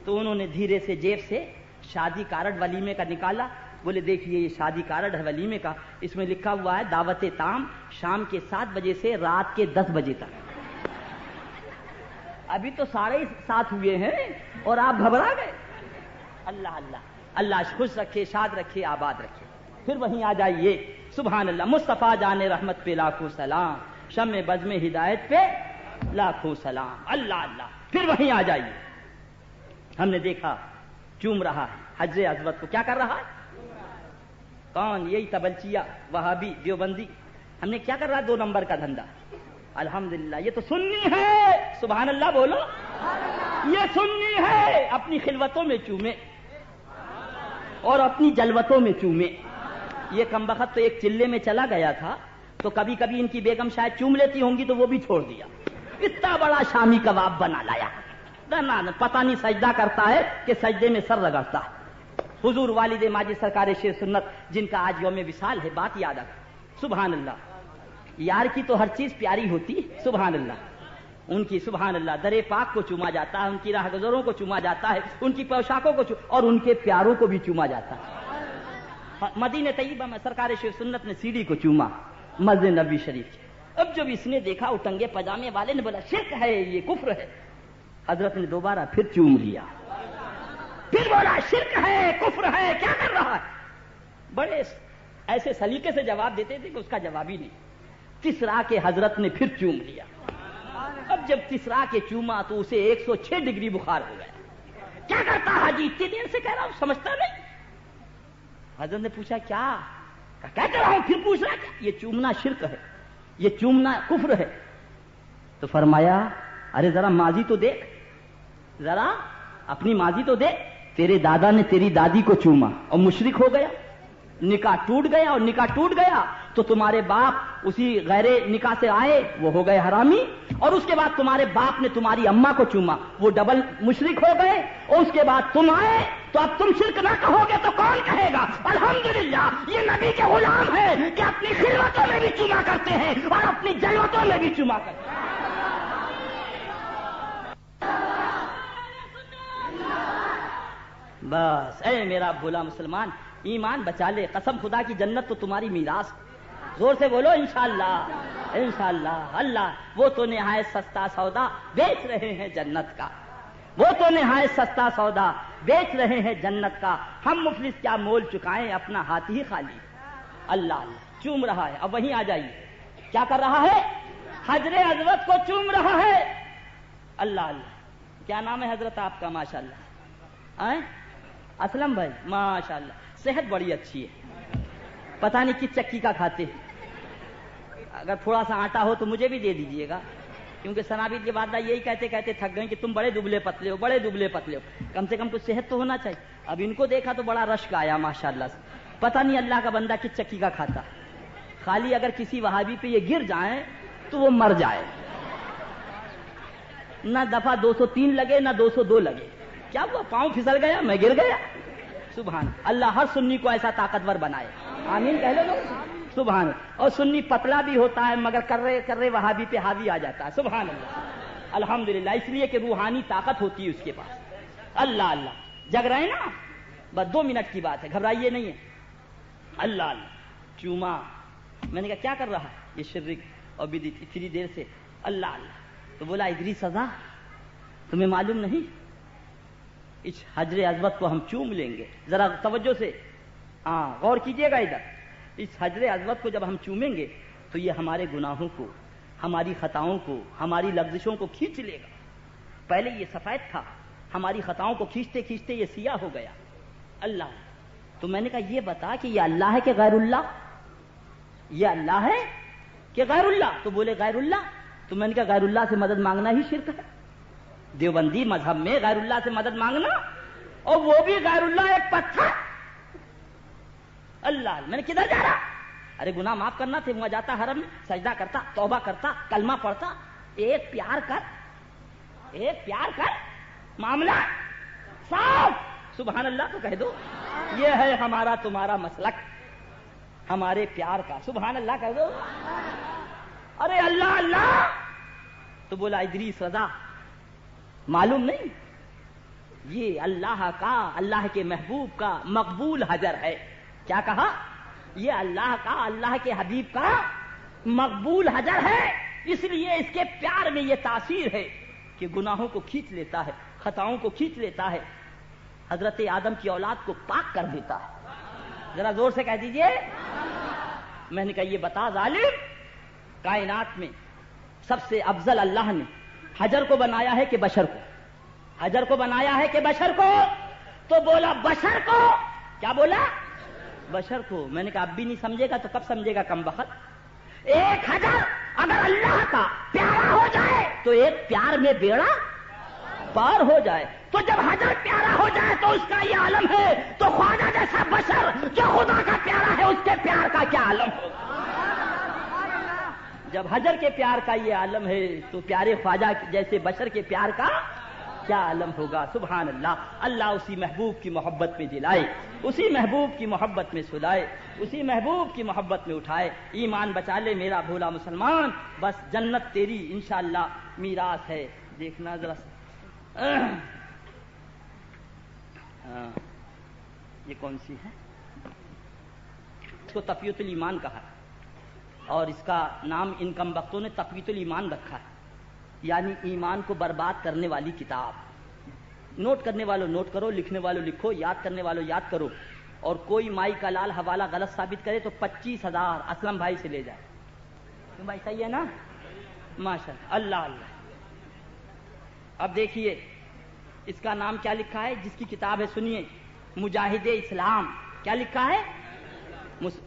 تو انہوں نے دھیرے سے جیب سے شادی کارڈ ولیمے کا نکالا. بولے دیکھیے یہ شادی کارڈ ہے ولیمے کا, اس میں لکھا ہوا ہے دعوت تام شام کے 7 بجے سے رات کے 10 بجے تک. ابھی تو 7:30 ہوئے ہیں اور آپ گھبرا گئے. اللہ اللہ اللہ خوش رکھے, شاد رکھے, آباد رکھے. پھر وہیں آ جائیے. سبحان اللہ. مصطفیٰ جان رحمت پہ لاکھوں سلام, شمع بزم ہدایت پہ لاکھوں سلام. اللہ اللہ. پھر وہیں آ جائیے. ہم نے دیکھا چوم رہا ہے حجر اسود کو. کیا کر رہا ہے؟ کون؟ یہی تبلچیا وہابی دیوبندی. ہم نے کیا کر رہا ہے؟ 2 نمبر کا دھندا. الحمدللہ یہ تو سنی ہے. سبحان اللہ بولو. یہ سنی ہے. اپنی خلوتوں میں چومے اور اپنی جلوتوں میں چومے. یہ کمبخت تو ایک چلے میں چلا گیا تھا, تو کبھی کبھی ان کی بیگم شاید چوم لیتی ہوں گی تو وہ بھی چھوڑ دیا. اتنا بڑا شامی کباب بنا لایا. پتہ نہیں سجدہ کرتا ہے کہ سجدے میں سر رگڑتا ہے. حضور والد ماجد سرکار شیر سنت جن کا آج یوم وصال ہے, بات یاد آ. سبحان اللہ. یار کی تو ہر چیز پیاری ہوتی. سبحان اللہ. ان کی سبحان اللہ درے پاک کو چوما جاتا ہے, ان کی راہ گزروں کو چوما جاتا ہے, ان کی پوشاکوں کو اور ان کے پیاروں کو بھی چوما جاتا ہے. مدینہ طیبہ میں سرکار شیر سنت نے سیڑھی کو چوما, مسجد نبوی شریف کی. اب جب اس نے دیکھا اٹنگے پجامے والے نے بولا شرک ہے, یہ کفر ہے. حضرت نے دوبارہ پھر چوم لیا. پھر بولا شرک ہے, کفر ہے, کیا کر رہا ہے؟ بڑے ایسے سلیقے سے جواب دیتے تھے کہ اس کا جواب ہی نہیں. تسرا کے حضرت نے پھر چوم لیا. اب جب تسرا کے چوما تو اسے 106 ڈگری بخار ہو گیا. کیا کرتا حاجی؟ اتنے دیر سے کہہ رہا ہوں سمجھتا نہیں. حضرت نے پوچھا کیا؟ کہتے رہا ہوں. پھر پوچھ رہا کیا؟ یہ چومنا شرک ہے, یہ چومنا کفر ہے. تو فرمایا ارے ذرا ماضی تو دیکھ, ذرا اپنی ماضی تو دیکھ. تیرے دادا نے تیری دادی کو چوما اور مشرک ہو گیا, نکاح ٹوٹ گیا, اور نکاح ٹوٹ گیا تو تمہارے باپ اسی غیر نکاح سے آئے, وہ ہو گئے حرامی. اور اس کے بعد تمہارے باپ نے تمہاری اماں کو چوما, وہ ڈبل مشرک ہو گئے. اور اس کے بعد تم آئے تو اب تم شرک نہ کہو گے تو کون کہے گا؟ الحمدللہ یہ نبی کے غلام ہیں کہ اپنی خلوتوں میں بھی چوما کرتے ہیں اور اپنی جلوتوں میں بھی چوما کرتے ہیں. بس اے میرا بھولا مسلمان, ایمان بچا لے. قسم خدا کی جنت تو تمہاری میراث. زور سے بولو انشاءاللہ. انشاءاللہ. اللہ وہ تو نہایت سستا سودا بیچ رہے ہیں جنت کا, وہ تو نہایت سستا سودا بیچ رہے ہیں جنت کا. ہم مفلس کیا مول چکائیں, اپنا ہاتھ ہی خالی. اللہ اللہ چوم رہا ہے. اب وہیں آ جائیے. کیا کر رہا ہے؟ حجر اسود کو چوم رہا ہے. اللہ اللہ. کیا نام ہے حضرت آپ کا؟ ماشاء اللہ. اسلم بھائی ماشاء اللہ, صحت بڑی اچھی ہے. پتہ نہیں کس چکی کا کھاتے. اگر تھوڑا سا آٹا ہو تو مجھے بھی دے دیجئے گا, کیونکہ سنابید کے بعد یہی کہتے کہتے تھک گئے کہ تم بڑے دبلے پتلے ہو, بڑے دبلے پتلے ہو. کم سے کم کچھ صحت تو ہونا چاہیے. اب ان کو دیکھا تو بڑا رشک آیا ماشاءاللہ سے. پتہ نہیں اللہ کا بندہ کس چکی کا کھاتا. خالی اگر کسی وہابی پہ یہ گر جائیں تو وہ مر جائے. نہ دفعہ 203 لگے نہ 202 لگے. کیا ہوا؟ پاؤں پھسل گیا, میں گر گیا. سبحان اللہ. ہر سنی کو ایسا طاقتور بنائے. آمین کہہ لو. سبحان. اور سنی پتلا بھی ہوتا ہے مگر کرے وہابی پہ حاوی آ جاتا ہے. سبحان اللہ. الحمدللہ. اس لیے کہ روحانی طاقت ہوتی ہے اس کے پاس. اللہ اللہ. جگ رہے ہیں نا؟ بس 2 منٹ کی بات ہے, گھبرائیے نہیں ہے. اللہ اللہ. چوما. میں نے کہا کیا کر رہا ہے یہ شرک اور بدعت اتنی دیر سے؟ اللہ اللہ. تو بولا ادری سزا تمہیں معلوم نہیں, اس حجر اسود کو ہم چوم لیں گے. ذرا توجہ سے غور کیجئے گا ادھر. اس حجر اسود کو جب ہم چومیں گے تو یہ ہمارے گناہوں کو, ہماری خطاؤں کو, ہماری لغزشوں کو کھینچ لے گا. پہلے یہ سفید تھا, ہماری خطاؤں کو کھینچتے کھینچتے یہ سیاہ ہو گیا. اللہ. تو میں نے کہا یہ بتا کہ یہ اللہ ہے کہ غیر اللہ؟ یہ اللہ ہے کہ غیر اللہ؟ تو بولے غیر اللہ. تو میں نے کہا غیر اللہ سے مدد مانگنا ہی شرک ہے. دیوبندی مذہب میں غیر اللہ سے مدد مانگنا, اور وہ بھی غیر اللہ ایک پتھر. اللہ. میں نے کدھر جا رہا؟ ارے گناہ معاف کرنا تھے, وہاں جاتا حرم میں, سجدہ کرتا, توبہ کرتا, کلمہ پڑھتا. ایک پیار کر, ایک پیار کر, معاملہ صاف. سبحان اللہ تو کہہ دو. یہ ہے ہمارا تمہارا مسلک ہمارے پیار کا. سبحان اللہ کہہ دو. ارے اللہ اللہ تو بولا ادریس رضا معلوم نہیں یہ اللہ کا, اللہ کے محبوب کا مقبول حجر ہے. کیا کہا؟ یہ اللہ کا, اللہ کے حبیب کا مقبول حجر ہے, اس لیے اس کے پیار میں یہ تاثیر ہے کہ گناہوں کو کھینچ لیتا ہے, خطاؤں کو کھینچ لیتا ہے, حضرت آدم کی اولاد کو پاک کر دیتا ہے. ذرا زور سے کہہ دیجئے. میں نے کہا یہ بتا ظالم, کائنات میں سب سے افضل اللہ نے حجر کو بنایا ہے کہ بشر کو؟ حجر کو بنایا ہے کہ بشر کو؟ تو بولا بشر کو. کیا بولا؟ بشر کو. میں نے کہا اب بھی نہیں سمجھے گا تو کب سمجھے گا کمبخت؟ ایک حجر اگر اللہ کا پیارا ہو جائے تو ایک پیار میں بیڑا پار ہو جائے. تو جب حجر پیارا ہو جائے تو اس کا یہ عالم ہے, تو خواجہ جیسا بشر جو خدا کا پیارا ہے اس کے پیار کا کیا عالم ہوگا؟ جب حجر کے پیار کا یہ عالم ہے تو پیارے خواجہ جیسے بشر کے پیار کا کیا عالم ہوگا. سبحان اللہ. اللہ اسی محبوب کی محبت میں جلائے, اسی محبوب کی محبت میں سلائے, اسی محبوب کی محبت میں اٹھائے. ایمان بچا لے میرا بھولا مسلمان, بس جنت تیری انشاءاللہ میراث ہے. دیکھنا ذرا یہ کون سی ہے؟ اس کو تقویۃ الایمان کہا اور اس کا نام ان کم بختوں نے تقویۃ الایمان رکھا ہے, یعنی ایمان کو برباد کرنے والی کتاب. نوٹ کرنے والوں نوٹ کرو, لکھنے والوں لکھو, یاد کرنے والوں یاد کرو. اور کوئی مائی کا لال حوالہ غلط ثابت کرے تو 25,000 اسلم بھائی سے لے جائے. کیوں بھائی صحیح ہے نا؟ ماشاء اللہ. اللہ اللہ. اب دیکھیے اس کا نام کیا لکھا ہے, جس کی کتاب ہے سنیے, مجاہد اسلام. کیا لکھا ہے؟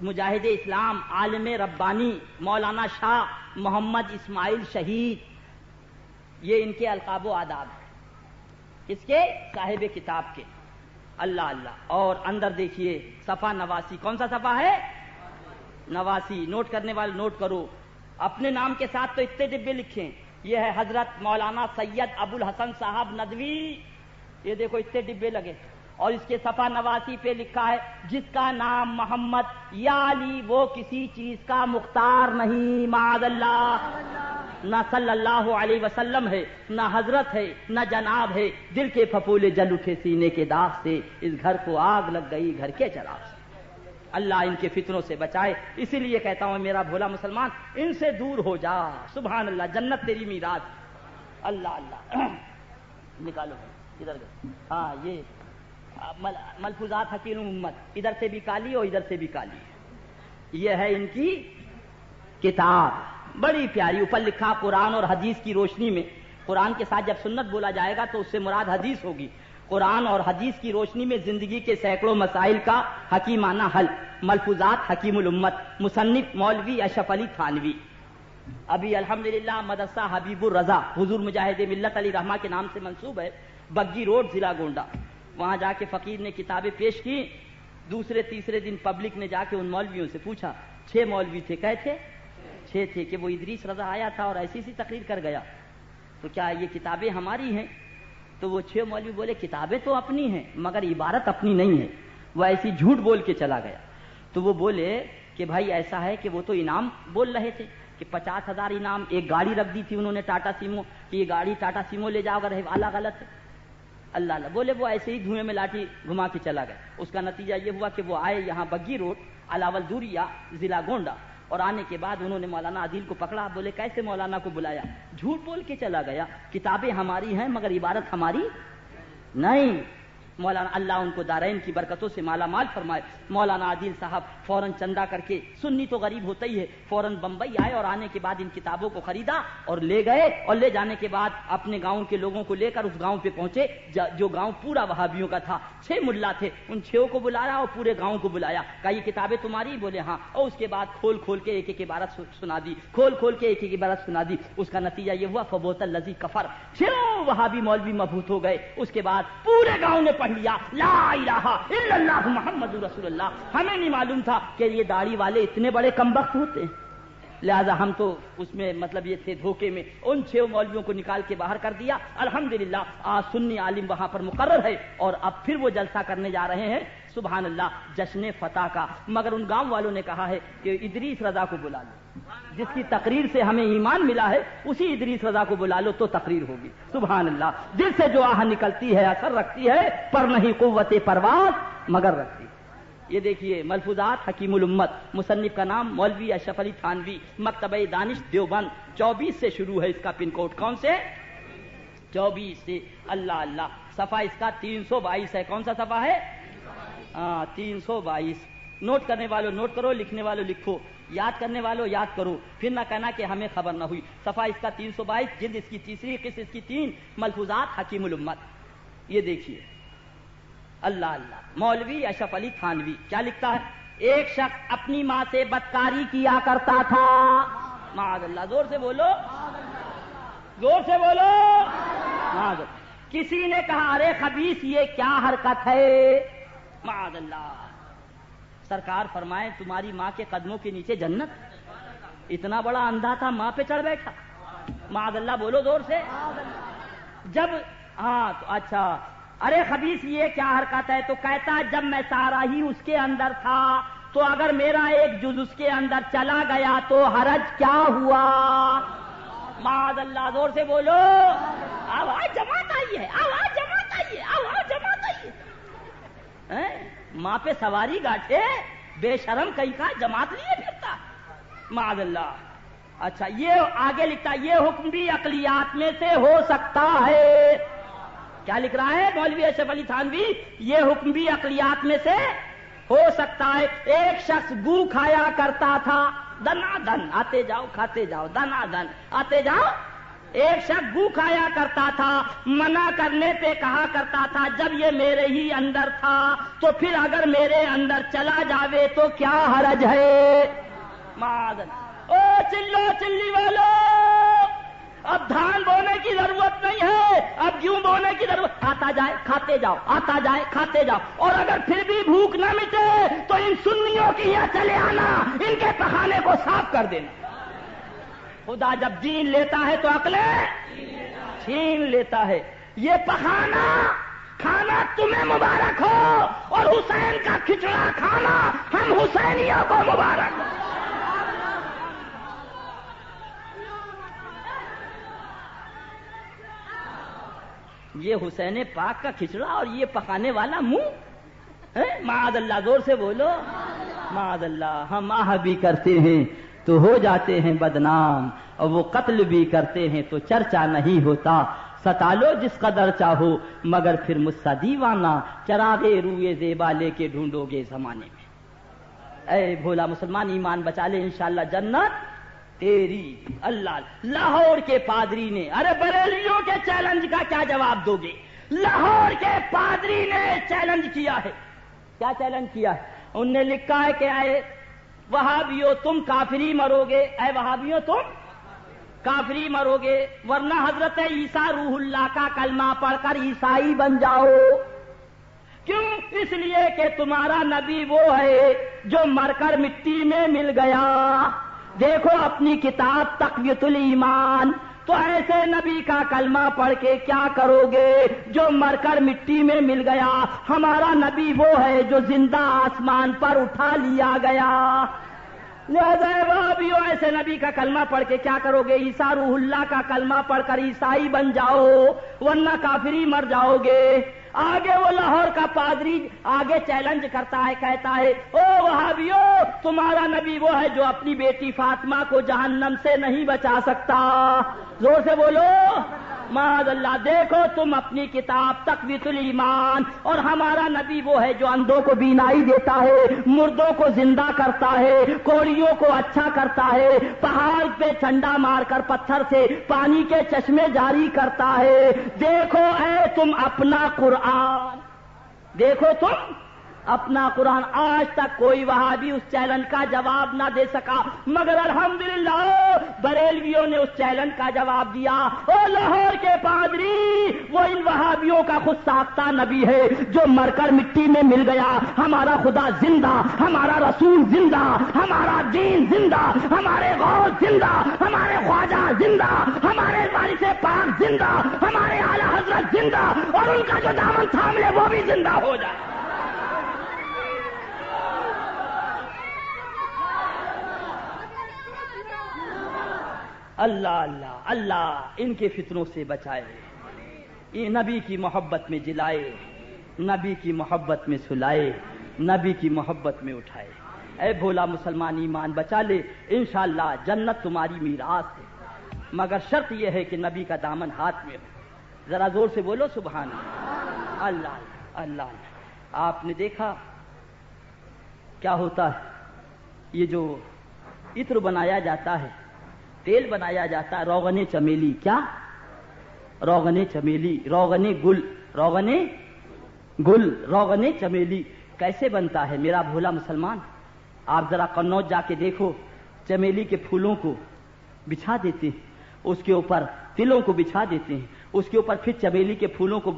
مجاہد اسلام عالم ربانی مولانا شاہ محمد اسماعیل شہید. یہ ان کے القاب و آداب ہیں, اس کے صاحب کتاب کے. اللہ اللہ. اور اندر دیکھیے صفحہ 89. کون سا صفحہ ہے؟ 89. نوٹ کرنے والے نوٹ کرو. اپنے نام کے ساتھ تو اتنے ڈبے لکھیں. یہ ہے حضرت مولانا سید ابو الحسن صاحب ندوی. یہ دیکھو اتنے ڈبے لگے. اور اس کے صفحہ 89 پہ لکھا ہے جس کا نام محمد یا علی وہ کسی چیز کا مختار نہیں. معاذ اللہ. نہ صلی اللہ علیہ وسلم ہے, نہ حضرت ہے, نہ جناب ہے. دل کے پھپھولے جل اٹھے سینے کے داغ سے, اس گھر کو آگ لگ گئی گھر کے چراغ سے. اللہ ان کے فتنوں سے بچائے. اسی لیے کہتا ہوں میرا بھولا مسلمان, ان سے دور ہو جا. سبحان اللہ. جنت تیری میراث. اللہ اللہ. نکالو ادھر گئے. ہاں یہ ملفوظات حکیم امت, ادھر سے بھی کالی اور ادھر سے بھی کالی. یہ ہے ان کی کتاب, بڑی پیاری. اوپر لکھا قرآن اور حدیث کی روشنی میں. قرآن کے ساتھ جب سنت بولا جائے گا تو اس سے مراد حدیث ہوگی. قرآن اور حدیث کی روشنی میں زندگی کے سینکڑوں مسائل کا حکیمانہ حل. ملفوظات حکیم الامت, مصنف مولوی اشرف علی تھانوی. ابھی الحمدللہ مدرسہ حبیب الرضا حضور مجاہد ملت علی رحمہ کے نام سے منسوب ہے, بگی روڈ ضلع گونڈہ. وہاں جا کے فقیر نے کتابیں پیش کی. دوسرے تیسرے دن پبلک نے جا کے ان مولویوں سے پوچھا, 6 مولوی تھے, کہے تھے 6 تھے, کہ وہ ادریس رضا آیا تھا اور ایسی سی تقریر کر گیا, تو کیا یہ کتابیں ہماری ہیں؟ تو وہ 6 مولوی بولے کتابیں تو اپنی ہیں مگر عبارت اپنی نہیں ہے. وہ ایسی جھوٹ بول کے چلا گیا. تو وہ بولے کہ بھائی ایسا ہے کہ وہ تو انعام بول رہے تھے کہ 50,000 انعام. ایک گاڑی رکھ دی تھی انہوں نے ٹاٹا سیمو, کہ یہ گاڑی ٹاٹا سیمو لے جاؤ اگر والا غلط ہے. اللہ اللہ. بولے وہ ایسے ہی دھوئیں میں لاٹھی گھما کے چلا گیا. اس کا نتیجہ یہ ہوا کہ وہ آئے یہاں بگی روڈ علاول دوریا ضلع گونڈہ, اور آنے کے بعد انہوں نے مولانا عادل کو پکڑا. بولے کیسے مولانا کو بلایا؟ جھوٹ بول کے چلا گیا. کتابیں ہماری ہیں مگر عبارت ہماری نہیں. مولانا اللہ ان کو دارین کی برکتوں سے مالا مال فرمائے. مولانا عادل صاحب فوراً چندہ کر کے, سنی تو غریب ہوتا ہی ہے, فوراً بمبئی آئے اور آنے کے بعد ان کتابوں کو خریدا اور لے گئے. اور لے جانے کے بعد اپنے گاؤں کے لوگوں کو لے کر اس گاؤں پہ پہنچے جو گاؤں پورا وہابیوں کا تھا. 6 ملا تھے, ان 6 کو بلایا اور پورے گاؤں کو بلایا. کہا یہ کتابیں تمہاری؟ بولے ہاں. اور اس کے بعد کھول کھول کے ایک ایک عبارت سنا دی, کھول کھول کے ایک ایک عبارت سنا دی. اس کا نتیجہ یہ ہوا فبوت الذی کفر. کیوں وہابی مولوی مبہوت ہو گئے. اس کے بعد پورے گاؤں نے پڑھ لیا لا الہ الا اللہ محمد رسول اللہ. ہمیں نہیں معلوم تھا کہ یہ داڑھی والے اتنے بڑے کمبخت ہوتے ہیں. لہذا ہم تو اس میں مطلب یہ تھے دھوکے میں، ان 6 مولویوں کو نکال کے باہر کر دیا. الحمدللہ آج سنی عالم وہاں پر مقرر ہے اور اب پھر وہ جلسہ کرنے جا رہے ہیں سبحان اللہ جشن فتح کا. مگر ان گاؤں والوں نے کہا ہے کہ ادریس رضا کو بلا لو، جس کی تقریر سے ہمیں ایمان ملا ہے اسی ادریس رضا کو بلا لو تو تقریر ہوگی. سبحان اللہ. دل سے جو آہ نکلتی ہے اثر رکھتی ہے، پر نہیں قوت پرواز مگر رکھتی. یہ دیکھیے ملفوظات حکیم الامت، مصنف کا نام مولوی اشرف علی تھانوی، مکتبہ دانش دیوبند. 24 سے شروع ہے اس کا پن کوڈ. کون سے؟ 24 سے. اللہ اللہ. صفحہ اس کا 322 ہے. کون سا صفحہ ہے؟ 322. نوٹ کرنے والوں نوٹ کرو، لکھنے والوں لکھو، یاد کرنے والوں یاد کرو، پھر نہ کہنا کہ ہمیں خبر نہ ہوئی. صفحہ اس کا 322، جلد اس کی تیسری، قسط اس کی 3، ملفوظات حکیم الامت. یہ دیکھیے اللہ اللہ. مولوی اشرف علی تھانوی کیا لکھتا ہے؟ ایک شخص اپنی ماں سے بدکاری کیا کرتا تھا. معاذ اللہ. زور سے بولو، زور سے بولو. معاذ اللہ. کسی نے کہا ارے خبیث یہ کیا حرکت ہے؟ معاذ اللہ. سرکار فرمائے تمہاری ماں کے قدموں کے نیچے جنت. اتنا بڑا اندھا تھا ماں پہ چڑھ بیٹھا. معاذ اللہ. بولو زور سے. جب تو اچھا ارے خبیث یہ کیا حرکت ہے؟ تو کہتا جب میں سارا ہی اس کے اندر تھا تو اگر میرا ایک جز اس کے اندر چلا گیا تو حرج کیا ہوا؟ معاذ اللہ. زور سے بولو. آواز جماعت آئی ہے، آواز جماعت آئی ہے، آواز جماعت آئی ہے. ماں پہ سواری گاٹھے بے شرم کئی کا جماعت لیے پھرتا. معاذ اللہ. اچھا یہ آگے لکھتا یہ حکم بھی عقلیات میں سے ہو سکتا ہے. کیا لکھ رہا ہے مولوی اشرف علی تھانوی؟ یہ حکم بھی عقلیات میں سے ہو سکتا ہے. ایک شخص گو کھایا کرتا تھا، دنا دن آتے جاؤ کھاتے جاؤ، دنا دن آتے جاؤ. ایک شخص گو کھایا کرتا تھا، منع کرنے پہ کہا کرتا تھا جب یہ میرے ہی اندر تھا تو پھر اگر میرے اندر چلا جاوے تو کیا حرج ہے؟ معاذ اللہ. او چلو چلی والو، اب دھان بونے کی ضرورت نہیں ہے، اب گیہوں بونے کی ضرورت. آتا جائے کھاتے جاؤ، آتا جائے کھاتے جاؤ. اور اگر پھر بھی بھوک نہ مٹے تو ان سنیوں کی یہاں چلے آنا، ان کے پخانے کو صاف کر دینا. خدا جب دین لیتا ہے تو عقلیں چھین لیتا ہے. یہ پخانا کھانا تمہیں مبارک ہو اور حسین کا کھچڑا کھانا ہم حسینیوں کو مبارک ہو. یہ حسین پاک کا کھچڑا اور یہ پکانے والا منہ. معاذ اللہ. زور سے بولو. معاذ اللہ. ہم آہ بھی کرتے ہیں تو ہو جاتے ہیں بدنام، اور وہ قتل بھی کرتے ہیں تو چرچا نہیں ہوتا. ستا لو جس قدر چاہو مگر پھر مجھ سا دیوانہ، چراغے روئے زیبا لے کے ڈھونڈو گے زمانے میں. اے بھولا مسلمان ایمان بچا لے انشاءاللہ جنت تیری. اللہ. لاہور کے پادری نے، ارے بریلیوں کے چیلنج کا کیا جواب دو گے؟ لاہور کے پادری نے چیلنج کیا ہے. کیا چیلنج کیا ہے؟ انہوں نے لکھا ہے کہ اے وہابیوں تم کافری مرو گے، اے وہابیوں تم کافری مرو گے، ورنہ حضرت عیسیٰ روح اللہ کا کلمہ پڑھ کر عیسائی بن جاؤ. کیوں؟ اس لیے کہ تمہارا نبی وہ ہے جو مر کر مٹی میں مل گیا. دیکھو اپنی کتاب تقویت الایمان. تو ایسے نبی کا کلمہ پڑھ کے کیا کرو گے جو مر کر مٹی میں مل گیا؟ ہمارا نبی وہ ہے جو زندہ آسمان پر اٹھا لیا گیا. لہذا وہابیوں ایسے نبی کا کلمہ پڑھ کے کیا کرو گے؟ عیسیٰ روح اللہ کا کلمہ پڑھ کر عیسائی بن جاؤ ورنہ کافری مر جاؤ گے. آگے وہ لاہور کا پادری آگے چیلنج کرتا ہے، کہتا ہے او وہابیوں تمہارا نبی وہ ہے جو اپنی بیٹی فاطمہ کو جہنم سے نہیں بچا سکتا. زور سے بولو. معاذ اللہ. دیکھو تم اپنی کتاب تقویت الایمان، اور ہمارا نبی وہ ہے جو اندھوں کو بینائی دیتا ہے، مردوں کو زندہ کرتا ہے، کوڑیوں کو اچھا کرتا ہے، پہاڑ پہ ٹھنڈا مار کر پتھر سے پانی کے چشمے جاری کرتا ہے. دیکھو اے تم اپنا قرآن، دیکھو تم اپنا قرآن آج تک کوئی وہابی اس چیلنج کا جواب نہ دے سکا، مگر الحمدللہ بریلویوں نے اس چیلنج کا جواب دیا۔ او لاہور کے پادری، وہ ان وہابیوں کا خود ساختہ نبی ہے جو مر کر مٹی میں مل گیا۔ ہمارا خدا زندہ، ہمارا رسول زندہ، ہمارا دین زندہ، ہمارے غوث زندہ، ہمارے خواجہ زندہ، ہمارے وارث پاک زندہ، ہمارے اعلی حضرت زندہ، اور ان کا جو دامن تھام لے وہ بھی زندہ ہو جائے۔ اللہ اللہ اللہ ان کے فتنوں سے بچائے، یہ نبی کی محبت میں جلائے، نبی کی محبت میں سلائے، نبی کی محبت میں اٹھائے۔ اے بھولا مسلمان ایمان بچا لے، انشاءاللہ جنت تمہاری میراث ہے، مگر شرط یہ ہے کہ نبی کا دامن ہاتھ میں ہو۔ ذرا زور سے بولو سبحان اللہ اللہ اللہ۔ آپ نے دیکھا کیا ہوتا ہے، یہ جو عطر بنایا جاتا ہے، تیل بنایا جاتا ہے، روغن چمیلی، کیا روغن چمیلی، روغن گل، روغن گل، روغن چمیلی کیسے بنتا ہے میرا بھولا مسلمان؟ آپ ذرا قنوج جا کے دیکھو، چمیلی کے پھولوں کو بچھا دیتے ہیں، اس کے اوپر تلوں کو بچھا دیتے ہیں، اس کے اوپر پھر چمیلی کے پھولوں کو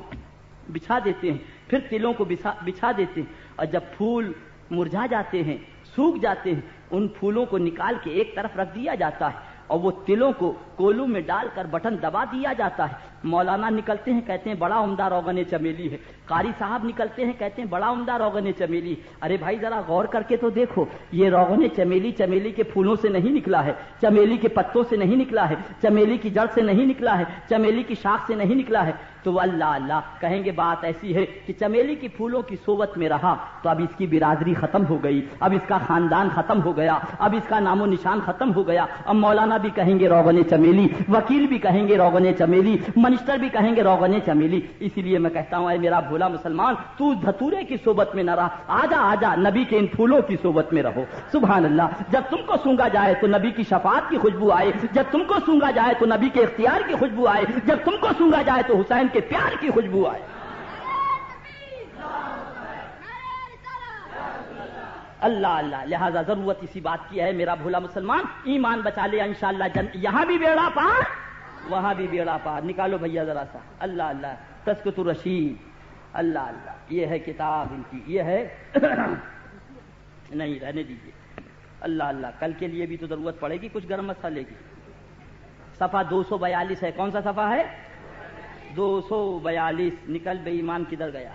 بچھا دیتے ہیں، پھر تلوں کو بچھا دیتے ہیں، اور جب پھول مرجھا جاتے ہیں، سوکھ جاتے ہیں، ان پھولوں کو نکال کے ایک طرف رکھ دیا جاتا ہے، اور وہ تلوں کو کولو میں ڈال کر بٹن دبا دیا جاتا ہے۔ مولانا نکلتے ہیں کہتے ہیں بڑا عمدہ روغن چمیلی ہے، قاری صاحب نکلتے ہیں کہتے ہیں بڑا عمدہ روغن چمیلی۔ ارے بھائی ذرا غور کر کے تو دیکھو، یہ روغن چمیلی چمیلی کے پھولوں سے نہیں نکلا ہے، چمیلی کے پتوں سے نہیں نکلا ہے، چمیلی کی جڑ سے نہیں نکلا ہے، چمیلی کی شاخ سے نہیں نکلا ہے۔ تو وہ اللہ اللہ کہیں گے بات ایسی ہے کہ چمیلی کی پھولوں کی صحبت میں رہا تو اب اس کی برادری ختم ہو گئی، اب اس کا خاندان ختم ہو گیا، اب اس کا نام و نشان ختم ہو گیا۔ اب مولانا بھی کہیں گے روغن چمیلی، وکیل بھی کہیں گے روغن چمیلی، منسٹر بھی کہیں گے روغن چمیلی۔ اسی لیے میں کہتا ہوں اے میرا بھولا مسلمان، تو دھتورے کی صحبت میں نہ رہا، آجا آجا نبی کے ان پھولوں کی صحبت میں رہو۔ سبحان اللہ۔ جب تم کو سونگا جائے تو نبی کی شفاعت کی خوشبو آئے، جب تم کو سونگا جائے تو نبی کے اختیار کی خوشبو آئے، جب تم کو سونگا جائے تو حسین کے پیار کی خوشبو آئے۔ اللہ اللہ۔ لہذا ضرورت اسی بات کی ہے میرا بھولا مسلمان، ایمان بچا لے انشاءاللہ یہاں بھی بیڑا پار وہاں بھی بیڑا پار۔ نکالو بھیا ذرا سا۔ اللہ اللہ۔ تذکرۃ الرشید، اللہ اللہ، یہ ہے کتاب ان کی، یہ ہے نہیں رہنے دیجیے۔ اللہ اللہ، کل کے لیے بھی تو ضرورت پڑے گی کچھ گرم مسالے کی۔ صفحہ 242 ہے، کون سا صفحہ ہے؟ 242۔ نکل بے ایمان کدھر گیا؟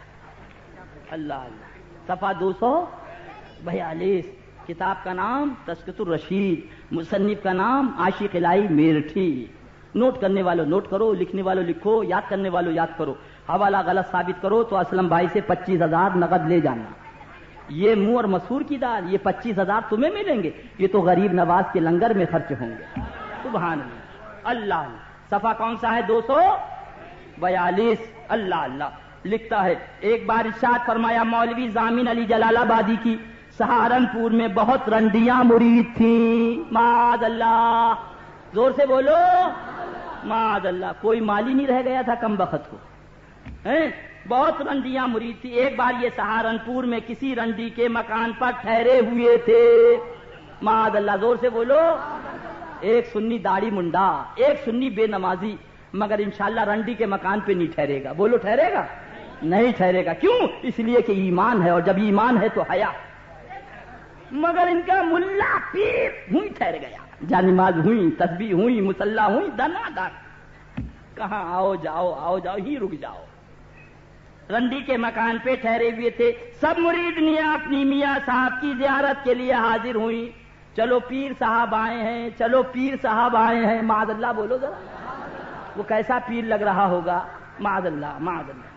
اللہ اللہ۔ صفحہ 242، کتاب کا نام تذکرۃ الرشید، مصنف کا نام عاشق الہی میرٹھی۔ نوٹ کرنے والوں نوٹ کرو، لکھنے والوں لکھو، یاد کرنے والوں یاد کرو۔ حوالہ غلط ثابت کرو تو اسلم بھائی سے 25,000 نقد لے جانا۔ یہ منہ اور مسور کی دال، یہ 25,000 تمہیں ملیں گے، یہ تو غریب نواز کے لنگر میں خرچ ہوں گے۔ سبحان اللہ اللہ۔ صفحہ کون سا ہے؟ 242۔ اللہ اللہ۔ لکھتا ہے ایک بار ارشاد فرمایا مولوی ضامن علی جلال آبادی کی سہارنپور میں بہت رنڈیاں مرید تھیں، معاذ اللہ، زور سے بولو معاذ اللہ۔ کوئی مالی نہیں رہ گیا تھا کم بخت کو، بہت رنڈیاں مرید تھی۔ ایک بار یہ سہارنپور میں کسی رنڈی کے مکان پر ٹھہرے ہوئے تھے، معاذ اللہ، زور سے بولو۔ ایک سنی داڑھی منڈا، ایک سنی بے نمازی، مگر انشاءاللہ رنڈی کے مکان پہ نہیں ٹھہرے گا۔ بولو ٹھہرے گا؟ نہیں ٹھہرے گا۔ کیوں؟ اس لیے کہ ایمان ہے، اور جب ایمان ہے تو حیا۔ مگر ان کا ملا پیر ہوئی ٹھہر گیا، جانماز ہوئی، تسبیح ہوئی، مصلی ہوئی، دنا دن، کہاں آؤ جاؤ آؤ جاؤ ہی رک جاؤ۔ رنڈی کے مکان پہ ٹھہرے ہوئے تھے، سب مریدنیاں اپنی میاں صاحب کی زیارت کے لیے حاضر ہوئی۔ چلو پیر صاحب آئے ہیں، چلو پیر صاحب آئے ہیں، معاذ اللہ بولو ذرا، وہ کیسا پیر لگ رہا ہوگا، معاذ اللہ معاذ اللہ۔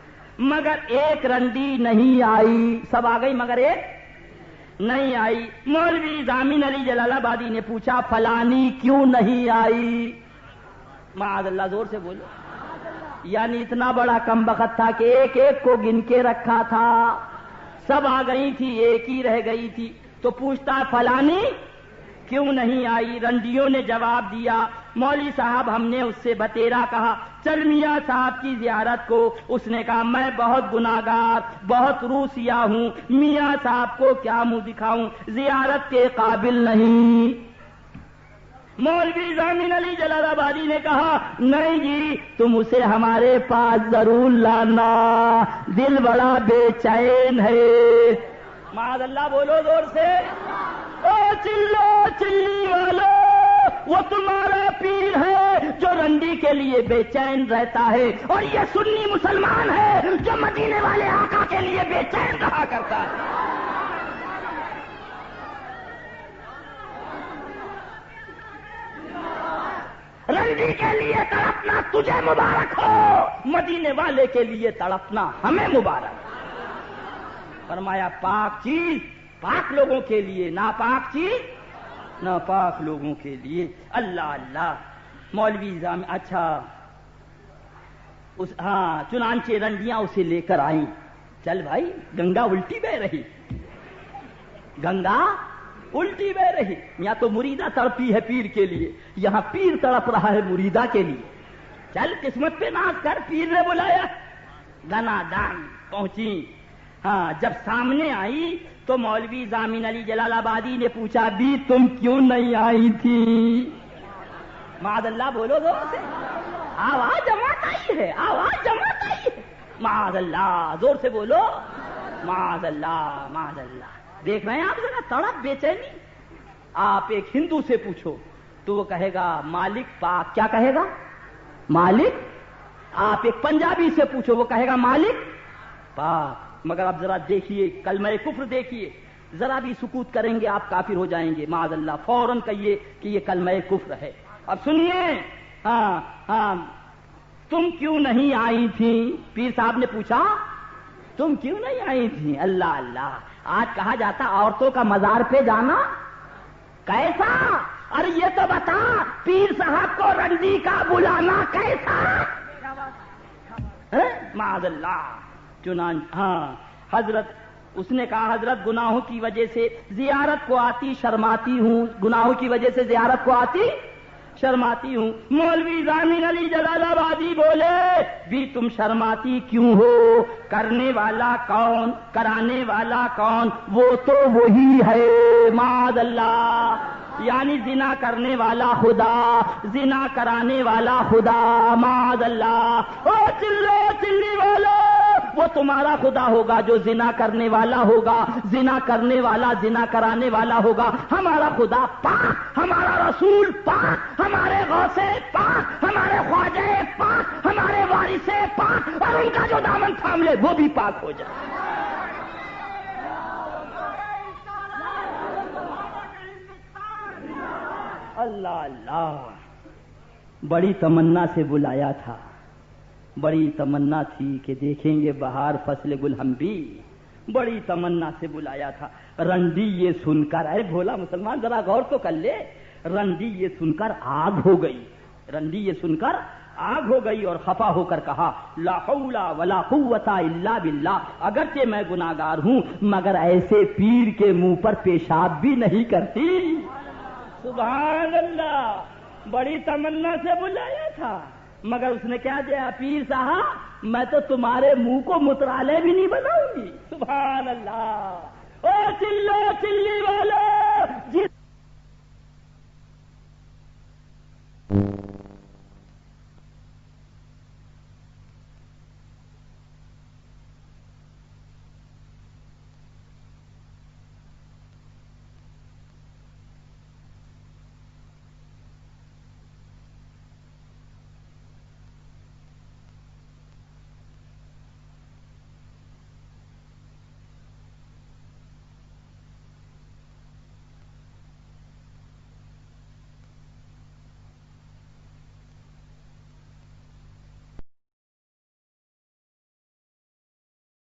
مگر ایک رنڈی نہیں آئی، سب آ گئی مگر ایک نہیں آئی۔ مولوی ضامن علی جلال آبادی نے پوچھا فلانی کیوں نہیں آئی؟ معاذ اللہ، زور سے بولو۔ یعنی اتنا بڑا کم بخت تھا کہ ایک ایک کو گن کے رکھا تھا، سب آ گئی تھی ایک ہی رہ گئی تھی، تو پوچھتا فلانی کیوں نہیں آئی؟ رنڈیوں نے جواب دیا مولوی صاحب ہم نے اس سے بتیرا کہا چل میاں صاحب کی زیارت کو. اس نے کہا میں بہت گناہگار بہت روسیا ہوں, میاں صاحب کو کیا منہ دکھاؤں, زیارت کے قابل نہیں. مولوی ضامن علی جلال آبادی نے کہا نہیں جی تم اسے ہمارے پاس ضرور لانا, دل بڑا بے چین ہے. معاذ اللہ بولو زور سے. او چلو چلی والو, وہ تمہارا پیر ہے جو رنڈی کے لیے بے چین رہتا ہے, اور یہ سنی مسلمان ہے جو مدینے والے آقا کے لیے بے چین رہا کرتا ہے. رنڈی کے لیے تڑپنا تجھے مبارک ہو, مدینے والے کے لیے تڑپنا ہمیں مبارک. فرمایا پاک چیز پاک لوگوں کے لیے, ناپاک چیز ناپاک لوگوں کے لیے. اللہ اللہ. مولوی اچھا ہاں چنانچہ رنڈیاں اسے لے کر آئیں. چل بھائی گنگا الٹی بہ رہی, گنگا الٹی بہ رہی. یہاں تو مریدہ تڑپی ہے پیر کے لیے, یہاں پیر تڑپ رہا ہے مریدہ کے لیے. چل قسمت پہ ناز کر, پیر نے بلایا. دنا دان پہنچی. ہاں جب سامنے آئی تو مولوی ضامن علی جلال آبادی نے پوچھا بھی تم کیوں نہیں آئی تھی؟ معاذ اللہ بولو زور سے. آواز جماعت آئی ہے, آواز جماعت آئی ہے. معاذ اللہ زور سے بولو. معاذ اللہ معاذ اللہ. دیکھ رہے ہیں آپ ذرا تڑپ بے چینی. آپ ایک ہندو سے پوچھو تو وہ کہے گا مالک پاک. کیا کہے گا؟ مالک. آپ ایک پنجابی سے پوچھو وہ کہے گا مالک پاک. مگر آپ ذرا دیکھیے کلمہ کفر دیکھیے, ذرا بھی سکوت کریں گے آپ کافر ہو جائیں گے. معاذ اللہ فوراً کہیے کہ یہ کلمہ کفر ہے. اب سنیے. ہاں ہاں تم کیوں نہیں آئی تھی؟ پیر صاحب نے پوچھا تم کیوں نہیں آئی تھی؟ اللہ اللہ. آج کہا جاتا عورتوں کا مزار پہ جانا کیسا؟ ارے یہ تو بتا پیر صاحب کو رنڈی کا بلانا کیسا؟ معاذ اللہ. ہاں حضرت اس نے کہا حضرت گناہوں کی وجہ سے زیارت کو آتی شرماتی ہوں, گناہوں کی وجہ سے زیارت کو آتی شرماتی ہوں. مولوی ضامن علی جلال آبادی بولے بھی تم شرماتی کیوں ہو؟ کرنے والا کون, کرانے والا کون؟ وہ تو وہی ہے. معاذ اللہ. یعنی زنا کرنے والا خدا, زنا کرانے والا خدا. معاذ اللہ. او چلو چلی والو, وہ تمہارا خدا ہوگا جو زنا کرنے والا ہوگا, زنا کرنے والا زنا کرانے والا ہوگا. ہمارا خدا پاک, ہمارا رسول پاک, ہمارے غوث پاک, ہمارے خواجہ پاک, ہمارے وارث پاک, اور ان کا جو دامن تھام لے وہ بھی پاک ہو جائے. اللہ اللہ. بڑی تمنا سے بلایا تھا, بڑی تمنا تھی کہ دیکھیں گے بہار فصل گل ہم بھی, بڑی تمنا سے بلایا تھا. رنڈی یہ سن کر, اے بھولا مسلمان ذرا غور تو کر لے, رنڈی یہ سن کر آگ ہو گئی. رنڈی یہ سن کر آگ ہو گئی اور خفا ہو کر کہا لا حول ولا قوت الا باللہ. اگرچہ میں گناہگار ہوں مگر ایسے پیر کے منہ پر پیشاب بھی نہیں کرتی. سبحان اللہ. بڑی تمنا سے بلایا تھا مگر اس نے کیا دیا؟ پیر صاحب میں تو تمہارے منہ کو مترالے بھی نہیں بناؤں گی. سبحان اللہ. او چلو چلی والو, جس